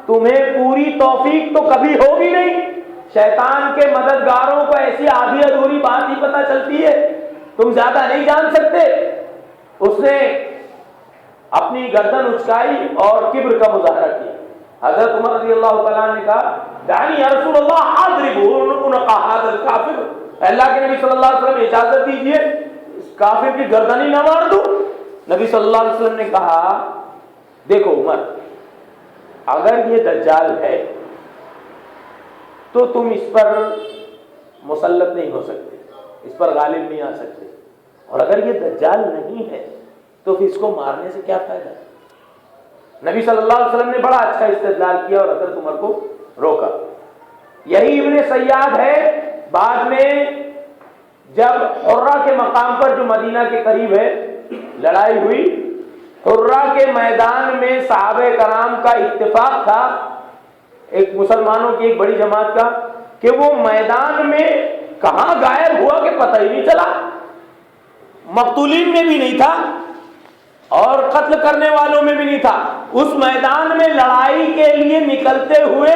تمہیں پوری توفیق تو کبھی ہوگی نہیں، شیطان کے مددگاروں کو ایسی آدھی ادھوری بات ہی پتہ چلتی ہے، تم زیادہ نہیں جان سکتے۔ اس نے اپنی گردن اچکائی اور کبر کا مظاہرہ کیا۔ حضرت عمر رضی اللہ تعالیٰ نے کہا دعني یا رسول اللہ اضربه عنق هذا الكافر، اللہ کے نبی صلی اللہ علیہ وسلم اجازت دیجیے اس کافر کی گردن ہی نہ مار دوں۔ نبی صلی اللہ علیہ وسلم نے کہا دیکھو عمر، اگر یہ دجال ہے تو تم اس پر مسلط نہیں ہو سکتے، اس پر غالب نہیں آ سکتے، اور اگر یہ دجال نہیں ہے تو پھر اس کو مارنے سے کیا فائدہ؟ نبی صلی اللہ علیہ وسلم نے بڑا اچھا استدلال کیا اور حضرت عمر کو روکا۔ یہی ابن سیاد ہے، بعد میں جب حرہ کے مقام پر جو مدینہ کے قریب ہے لڑائی ہوئی، حرہ کے میدان میں صحابہ کرام کا اتفاق تھا، ایک مسلمانوں کی ایک بڑی جماعت کا، کہ وہ میدان میں کہاں غائب ہوا کہ پتہ ہی نہیں چلا، مقتولین میں بھی نہیں تھا اور قتل کرنے والوں میں بھی نہیں تھا۔ اس میدان میں لڑائی کے لیے نکلتے ہوئے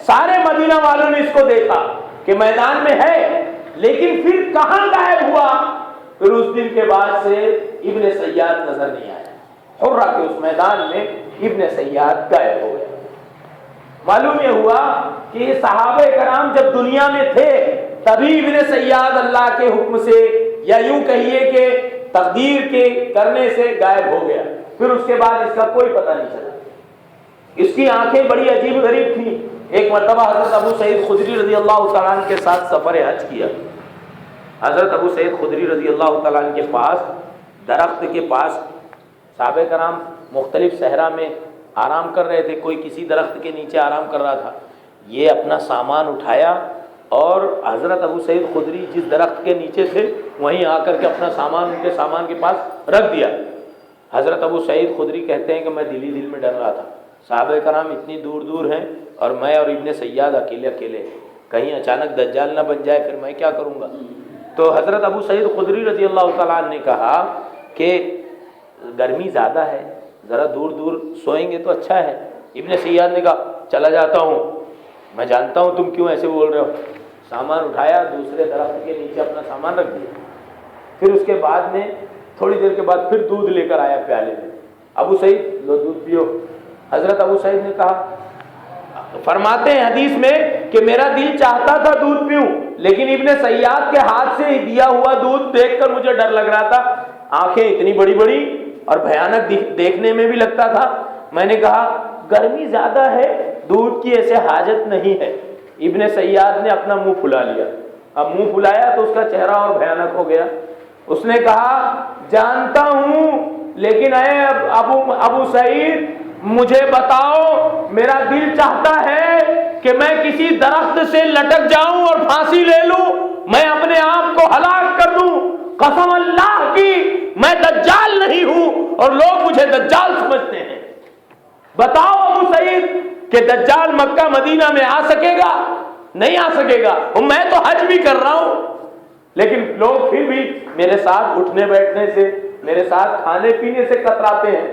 سارے مدینہ والوں نے اس کو دیکھا کہ میدان میں ہے، لیکن پھر کہاں غائب ہوا؟ پھر اس دن کے بعد سے ابن سیاد نظر نہیں آیا، حرہ کے اس میدان میں ابن سیاد غائب ہو گیا۔ معلوم یہ ہوا کہ یہ صحابہ کرام جب دنیا میں تھے تبھی ابن سیاد اللہ کے حکم سے، یا یوں کہیے کہ تقدیر کے کرنے سے غائب ہو گیا، پھر اس کے بعد اس کا کوئی پتہ نہیں چلا۔ اس کی آنکھیں بڑی عجیب غریب تھیں۔ ایک مرتبہ حضرت ابو سعید خدری رضی اللہ تعالیٰ عنہ کے ساتھ سفر حج کیا۔ حضرت ابو سعید خدری رضی اللہ تعالیٰ عنہ کے پاس، درخت کے پاس، صحابہ کرام مختلف صحرا میں آرام کر رہے تھے، کوئی کسی درخت کے نیچے آرام کر رہا تھا، یہ اپنا سامان اٹھایا اور حضرت ابو سعید خدری جس درخت کے نیچے تھے وہیں آ کر کے اپنا سامان ان کے سامان کے پاس رکھ دیا۔ حضرت ابو سعید خدری کہتے ہیں کہ میں دل ہی دل میں ڈر رہا تھا، صحابہ کرام اتنی دور دور ہیں اور میں اور ابن سیاد اکیلے اکیلے ہیں، کہیں اچانک دجال نہ بن جائے، پھر میں کیا کروں گا؟ تو حضرت ابو سعید خدری رضی اللہ تعالیٰ عنہ نے کہا کہ گرمی زیادہ ہے، ذرا دور دور سوئیں گے تو اچھا ہے۔ ابن سیاد نے کہا چلا جاتا ہوں، میں جانتا ہوں تم کیوں ایسے بول رہے ہو۔ سامان اٹھایا، دوسرے درخت کے نیچے اپنا سامان رکھ دیا، پھر اس کے بعد میں تھوڑی دیر کے بعد پھر دودھ لے کر آیا پیالے میں، ابو سعید لو دودھ پیو۔ حضرت ابو سعید نے کہا، فرماتے ہیں حدیث میں کہ میرا دل چاہتا تھا دودھ پیوں، لیکن ابن سیاد کے ہاتھ سے دیا ہوا دودھ دیکھ کر مجھے ڈر لگ رہا تھا، آنکھیں اتنی بڑی بڑی اور بھیانک دیکھنے میں بھی لگتا تھا. میں نے کہا گرمی زیادہ ہے, دودھ کی ایسے حاجت نہیں ہے. ابن سیاد نے اپنا منہ پھلا لیا. اب منہ پھلایا تو اس کا چہرہ اور بھیانک ہو گیا. اس نے کہا جانتا ہوں, لیکن اے ابو سعید مجھے بتاؤ, میرا دل چاہتا ہے کہ میں کسی درخت سے لٹک جاؤں اور پھانسی لے لوں, میں اپنے آپ کو ہلاک کر دوں. قسم اللہ کی میں دجال نہیں ہوں اور لوگ مجھے دجال سمجھتے ہیں. بتاؤ ابو سعید کہ دجال مکہ مدینہ میں آ سکے گا؟ نہیں آ سکے گا. میں تو حج بھی کر رہا ہوں, لیکن لوگ پھر بھی میرے ساتھ اٹھنے بیٹھنے سے, میرے ساتھ کھانے پینے سے کتراتے ہیں.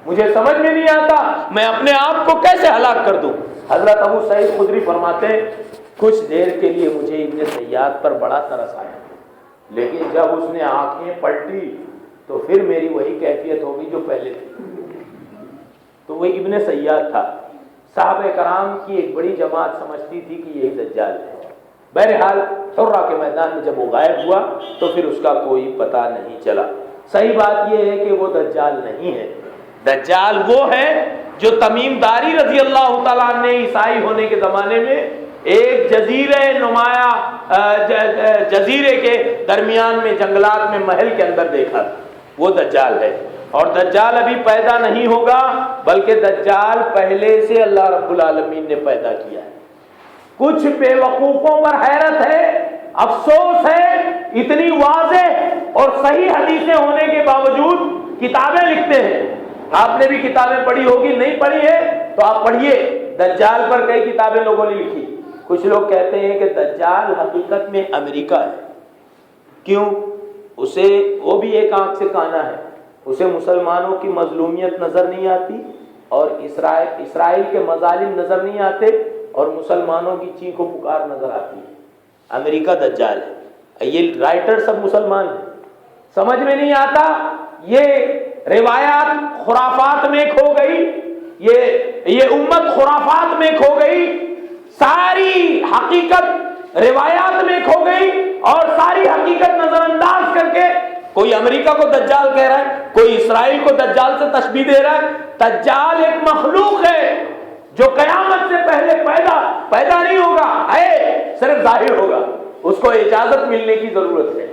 مجھے سمجھ میں نہیں آتا میں اپنے آپ کو کیسے ہلاک کر دوں. حضرت ابو سعید خدری فرماتے ہیں کچھ دیر کے لیے مجھے ابن سیاد پر بڑا ترس آیا, لیکن جب اس نے آنکھیں پلٹی تو پھر میری وہی کیفیت ہوگی جو پہلے تھی. تو وہ ابن سیاد تھا. صحابہ کرام کی ایک بڑی جماعت سمجھتی تھی کہ یہی دجال ہے. بہرحال حرہ کے میدان میں جب وہ غائب ہوا تو پھر اس کا کوئی پتہ نہیں چلا. صحیح بات یہ ہے کہ وہ دجال نہیں ہے. دجال وہ ہے جو تمیم داری رضی اللہ تعالیٰ نے عیسائی ہونے کے زمانے میں ایک جزیرے نمایاں جزیرے کے درمیان میں جنگلات میں محل کے اندر دیکھا, وہ دجال ہے. اور دجال ابھی پیدا نہیں ہوگا, بلکہ دجال پہلے سے اللہ رب العالمین نے پیدا کیا ہے. کچھ بے وقوفوں پر حیرت ہے, افسوس ہے, اتنی واضح اور صحیح حدیثیں ہونے کے باوجود کتابیں لکھتے ہیں. آپ نے بھی کتابیں پڑھی ہوگی, نہیں پڑھی ہے تو آپ پڑھیے. دجال پر کئی کتابیں لوگوں نے لکھی. کچھ لوگ کہتے ہیں کہ دجال حقیقت میں امریکہ ہے. کیوں؟ اسے وہ بھی ایک آنکھ سے کانا ہے, اسے مسلمانوں کی مظلومیت نظر نہیں آتی اور اسرائیل کے مظالم نظر نہیں آتے اور مسلمانوں کی چیخ و پکار نظر آتی ہے. امریکہ دجال ہے. یہ رائٹر سب مسلمان ہیں. سمجھ میں نہیں آتا, یہ روایات خرافات میں کھو گئی, یہ امت خرافات میں کھو گئی, ساری حقیقت روایات میں کھو گئی اور ساری حقیقت نظر انداز کر کے کوئی امریکہ کو دجال کہہ رہا ہے, کوئی اسرائیل کو دجال سے تشبیہ دے رہا ہے. دجال ایک مخلوق ہے جو قیامت سے پہلے پیدا نہیں ہوگا, ہے صرف ظاہر ہوگا, اس کو اجازت ملنے کی ضرورت ہے.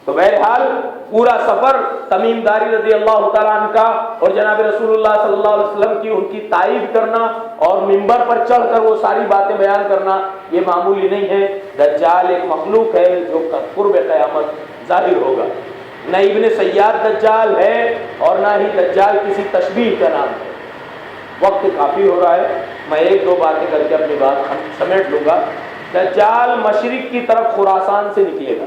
تو بہرحال پورا سفر تمیم داری رضی اللہ تعالیٰ عنہ کا اور جناب رسول اللہ صلی اللہ علیہ وسلم کی ان کی تعریف کرنا اور منبر پر چڑھ کر وہ ساری باتیں بیان کرنا یہ معمولی نہیں ہے. دجال ایک مخلوق ہے جو قرب قیامت ظاہر ہوگا. نہ ابن سیاد دجال ہے اور نہ ہی دجال کسی تشبیہ کا نام ہے. وقت کافی ہو رہا ہے, میں ایک دو باتیں کر کے اپنی بات سمیٹ لوں گا. دجال مشرق کی طرف خراسان سے نکلے گا.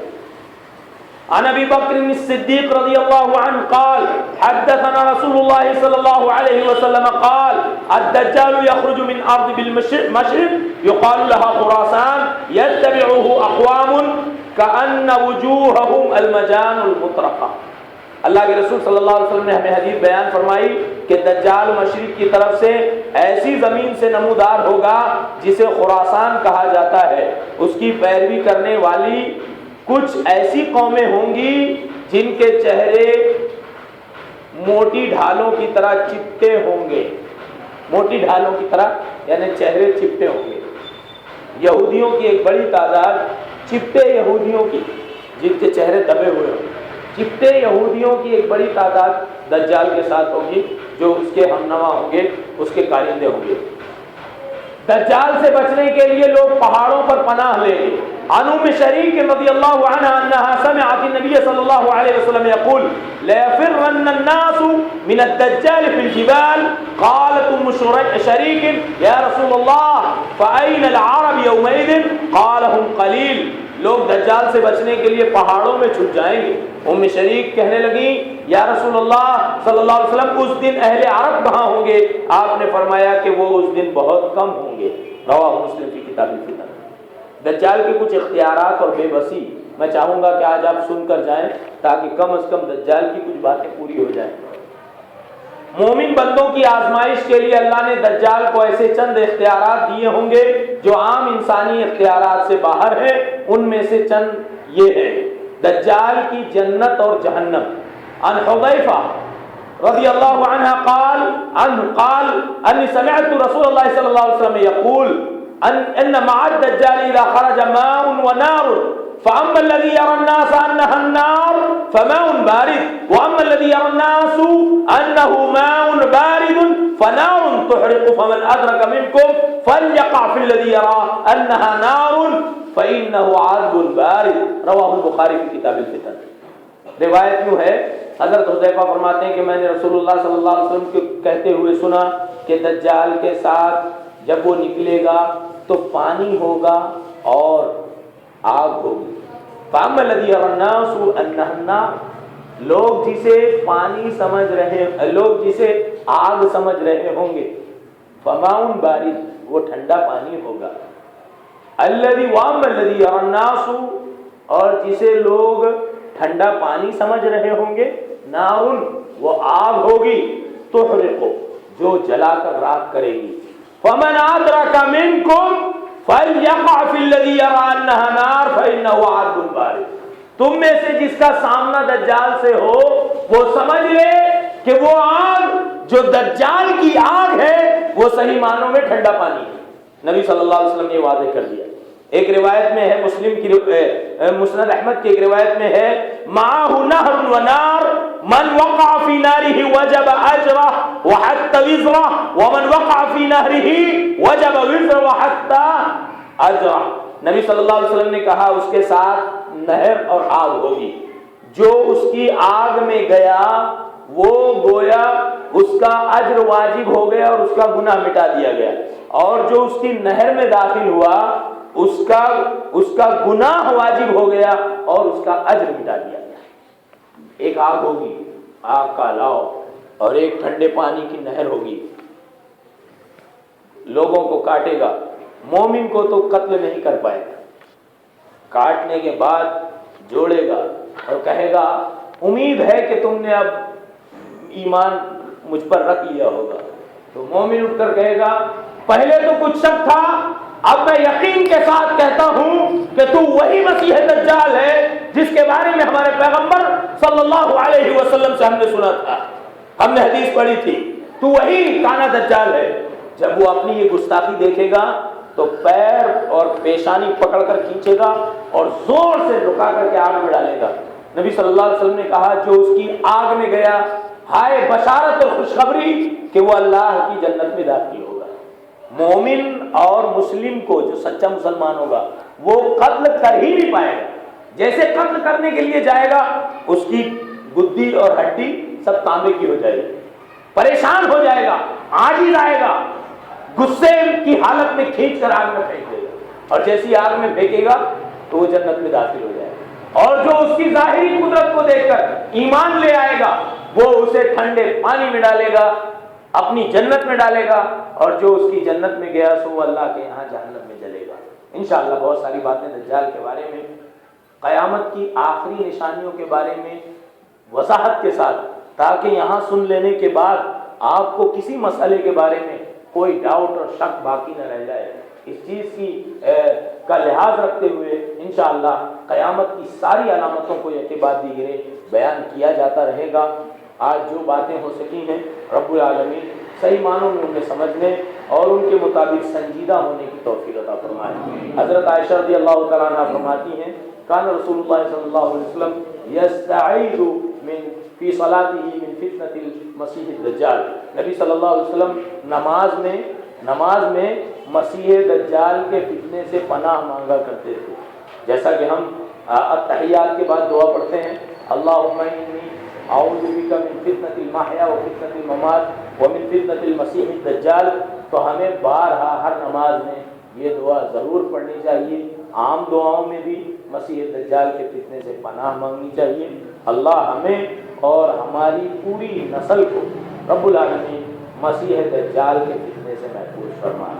عن ابی بکر الصدیق رضی اللہ عنہ قال حدثنا رسول اللہ صلی اللہ علیہ وسلم قال الدجال يخرج من ارض بالمشرق يقال لها خراسان يتبعه اقوام كأن وجوههم المجان المطرقة. اللہ کے رسول صلی اللہ علیہ وسلم نے ہمیں حدیث بیان فرمائی کہ دجال مشرق کی طرف سے ایسی زمین سے نمودار ہوگا جسے خراسان کہا جاتا ہے. اس کی پیروی کرنے والی کچھ ایسی قومیں ہوں گی جن کے چہرے موٹی ڈھالوں کی طرح چپٹے ہوں گے. موٹی ڈھالوں کی طرح یعنی چہرے چپٹے ہوں گے. یہودیوں کی ایک بڑی تعداد, چپٹے یہودیوں کی جن کے چہرے دبے ہوئے ہوں گے, چپٹے یہودیوں کی ایک بڑی تعداد دجال کے ساتھ ہوگی جو اس کے ہمنوا ہوں گے, اس کے کارندے ہوں گے. دجال سے بچنے کے لیے لوگ پہاڑوں پر پناہ لیں گے. عن ام شریک رضی اللہ عنہا انها سمعت النبي صلی اللہ علیہ وسلم يقول لا يفرن الناس من الدجال في الجبال. قالت ام شریک یا رسول اللہ فأين العرب يومئذ قال هم قليل. لوگ دجال سے بچنے کے لیے پہاڑوں میں چھپ جائیں گے. ام شریک کہنے لگی یا رسول اللہ صلی اللہ علیہ وسلم اس دن اہل عرب کہاں ہوں گے؟ آپ نے فرمایا کہ وہ اس دن بہت کم ہوں گے. رواہ مسلم کی کتاب الفتن. دجال کے کچھ اختیارات اور بے بسی میں چاہوں گا کہ آج آپ سن کر جائیں تاکہ کم از کم دجال کی کچھ باتیں پوری ہو جائیں. مومن بندوں کی آزمائش کے لیے اللہ نے دجال کو ایسے چند اختیارات دیے ہوں گے جو عام انسانی اختیارات سے باہر ہیں. ان میں سے چند یہ ہیں: دجال کی جنت اور جہنم. عن حذیفہ رضی اللہ عنہ قال انی سمعت رسول اللہ صلی اللہ علیہ وسلم یقول ان مع الدجال اذا خرج ماء ونار فاما الذي يرى الناس انها النار فماء بارد واما الذي يرى الناس انه ماء بارد فنار تحرق فمن ادرك منكم فليقع في الذي يرى انها نار فانه عذب بارد رواه البخاری في کتاب الفتن. روایت یوں ہے، حضرت حذیفہ فرماتے ہیں کہ میں نے رسول اللہ صلی اللہ علیہ وسلم کو کہتے ہوئے سنا کہ دجال کے ساتھ جب وہ نکلے گا تو پانی ہوگا اور آگ ہوگی. فَأَمَّا الَّذِي يَرَى النَّاسُ أَنَّهَا النَّارُ، لوگ جسے پانی سمجھ رہے، لوگ جسے آگ سمجھ رہے ہوں گے، فَمَاءٌ بَارِدٌ، وہ ٹھنڈا پانی ہوگا. وَأَمَّا الَّذِي يَرَى النَّاسُ، اور جسے لوگ ٹھنڈا پانی سمجھ رہے ہوں گے، نارن، وہ آگ ہوگی، تحرق، جو جلا کر راکھ کرے گی. فَمَنْ أَدْرَكَ مِنْكُمْ فَلْيَقَعْ فِي الَّذِي يَرَى أَنَّهَا نَارٌ فَإِنَّهُ عَذْبٌ بَارِدٌ. تم میں سے جس کا سامنا دجال سے ہو وہ سمجھ لے کہ وہ آگ جو دجال کی آگ ہے وہ صحیح معنوں میں ٹھنڈا پانی ہے. نبی صلی اللہ علیہ وسلم نے واضح کر دیا. ایک روایت میں ہے، مسلم کی مسند احمد کی ایک روایت میں ہے، معه نهر ونار من وقع في ناره وجب اجره وحتى وزره ومن وقع في نهره وجب وزره وحتى اجره. نبی صلی اللہ علیہ وسلم نے کہا اس کے ساتھ نہر اور آگ ہوگی، جو اس کی آگ میں گیا وہ گویا اس کا اجر واجب ہو گیا اور اس کا گناہ مٹا دیا گیا، اور جو اس کی نہر میں داخل ہوا اس کا گناہ واجب ہو گیا اور اس کا اجر مٹا دیا گیا. ایک آگ ہوگی، آگ کا لاؤ، اور ایک ٹھنڈے پانی کی نہر ہوگی، لوگوں کو کاٹے گا. مومن کو تو قتل نہیں کر پائے گا، کاٹنے کے بعد جوڑے گا اور کہے گا امید ہے کہ تم نے اب ایمان مجھ پر رکھ لیا ہوگا. تو مومن اٹھ کر کہے گا پہلے تو کچھ شک تھا، اب میں یقین کے ساتھ کہتا ہوں کہ تو وہی مسیح دجال ہے جس کے بارے میں ہمارے پیغمبر صلی اللہ علیہ وسلم سے ہم نے سنا تھا، ہم نے حدیث پڑھی تھی، تو وہی کانا دجال ہے. جب وہ اپنی یہ گستاخی دیکھے گا تو پیر اور پیشانی پکڑ کر کھینچے گا اور زور سے رکا کر کے آگ میں ڈالے گا. نبی صلی اللہ علیہ وسلم نے کہا جو اس کی آگ میں گیا، ہائے بشارت اور خوشخبری کہ وہ اللہ کی جنت میں داخل ہوگا. مومن اور مسلم کو، جو سچا مسلمان ہوگا، وہ قتل کر ہی نہیں پائے گا. جیسے قتل کرنے کے لیے جائے گا اس کی گدی اور ہڈی سب تانبے کی ہو جائے گی، پریشان ہو جائے گا، عاجز آئے گا، غصے کی حالت میں کھینچ کر آگ میں پھینک دے گا، اور جیسی آگ میں پھینکے گا تو وہ جنت میں داخل ہو جائے گا. اور جو اس کی ظاہری قدرت کو دیکھ کر ایمان لے آئے گا وہ اسے ٹھنڈے پانی میں ڈالے گا، اپنی جنت میں ڈالے گا، اور جو اس کی جنت میں گیا سو وہ اللہ کے یہاں جہنم میں جلے گا. انشاءاللہ بہت ساری باتیں دجال کے بارے میں، قیامت کی آخری نشانیوں کے بارے میں وضاحت کے ساتھ، تاکہ یہاں سن لینے کے بعد آپ کو کسی مسئلے کے بارے میں کوئی ڈاؤٹ اور شک باقی نہ رہ جائے، اس چیز کی کا لحاظ رکھتے ہوئے انشاءاللہ قیامت کی ساری علامتوں کو یک بعد دیگرے بیان کیا جاتا رہے گا. آج جو باتیں ہو سکی ہیں رب العالمین صحیح معنوں میں انہیں سمجھنے اور ان کے مطابق سنجیدہ ہونے کی توفیق عطا فرمائے. حضرت عائشہ رضی اللہ تعالیٰ عنہ فرماتی ہیں کان رسول اللہ صلی اللہ علیہ وسلم یستعیذ من فی صلاتہ من فتنة المسیح الدجال. نبی صلی اللہ علیہ وسلم نماز میں مسیح دجال کے فتنے سے پناہ مانگا کرتے تھے. جیسا کہ ہم التحیات کے بعد دعا پڑھتے ہیں اللہم انی اعوذ بک من فتنة المحیا وفتنة الممات ومن فتنة المسیح الدجال. تو ہمیں بارہا ہر نماز میں یہ دعا ضرور پڑھنی چاہیے. عام دعاؤں میں بھی مسیح دجال کے فتنے سے پناہ مانگنی چاہیے. اللہ ہمیں اور ہماری پوری نسل کو رب العالمین مسیح دجال کے فتنے سے محفوظ فرمائے.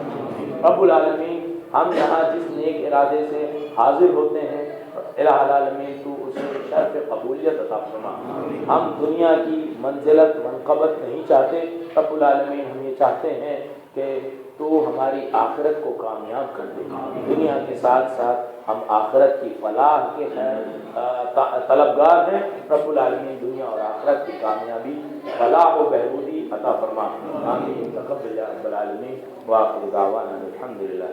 رب العالمین ہم یہاں جس نیک ارادے سے حاضر ہوتے ہیں الہ العالمین تو اسے شرف قبولیت عطا فرما. ہم دنیا کی منزلت منقبت نہیں چاہتے، رب العالمین ہم یہ چاہتے ہیں کہ تو ہماری آخرت کو کامیاب کر دے. دنیا کے ساتھ ساتھ ہم آخرت کی فلاح کے طلبگار ہیں. رب العالمین دنیا اور آخرت کی کامیابی، فلاح و بہبودی عطا فرما. آمین تقبل یا رب العالمین. وآخر دعوانا الحمدللہ.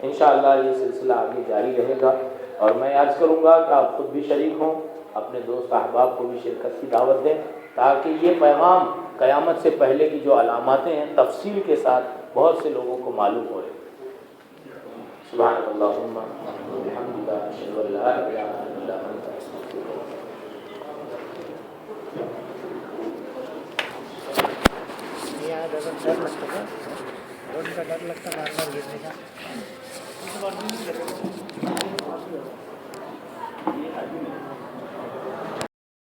انشاءاللہ یہ سلسلہ آگے جاری رہے گا، اور میں عرض کروں گا کہ آپ خود بھی شریک ہوں، اپنے دوست احباب کو بھی شرکت کی دعوت دیں، تاکہ یہ پیغام قیامت سے پہلے کی جو علاماتیں ہیں تفصیل کے ساتھ بہت سے لوگوں کو معلوم ہو رہے. سبحانک اللہم وبحمدک اشہد ان لا الہ الا انت استغفرک. ڈر لگتا تھا، ڈر لگتا بار بار گرنے کا.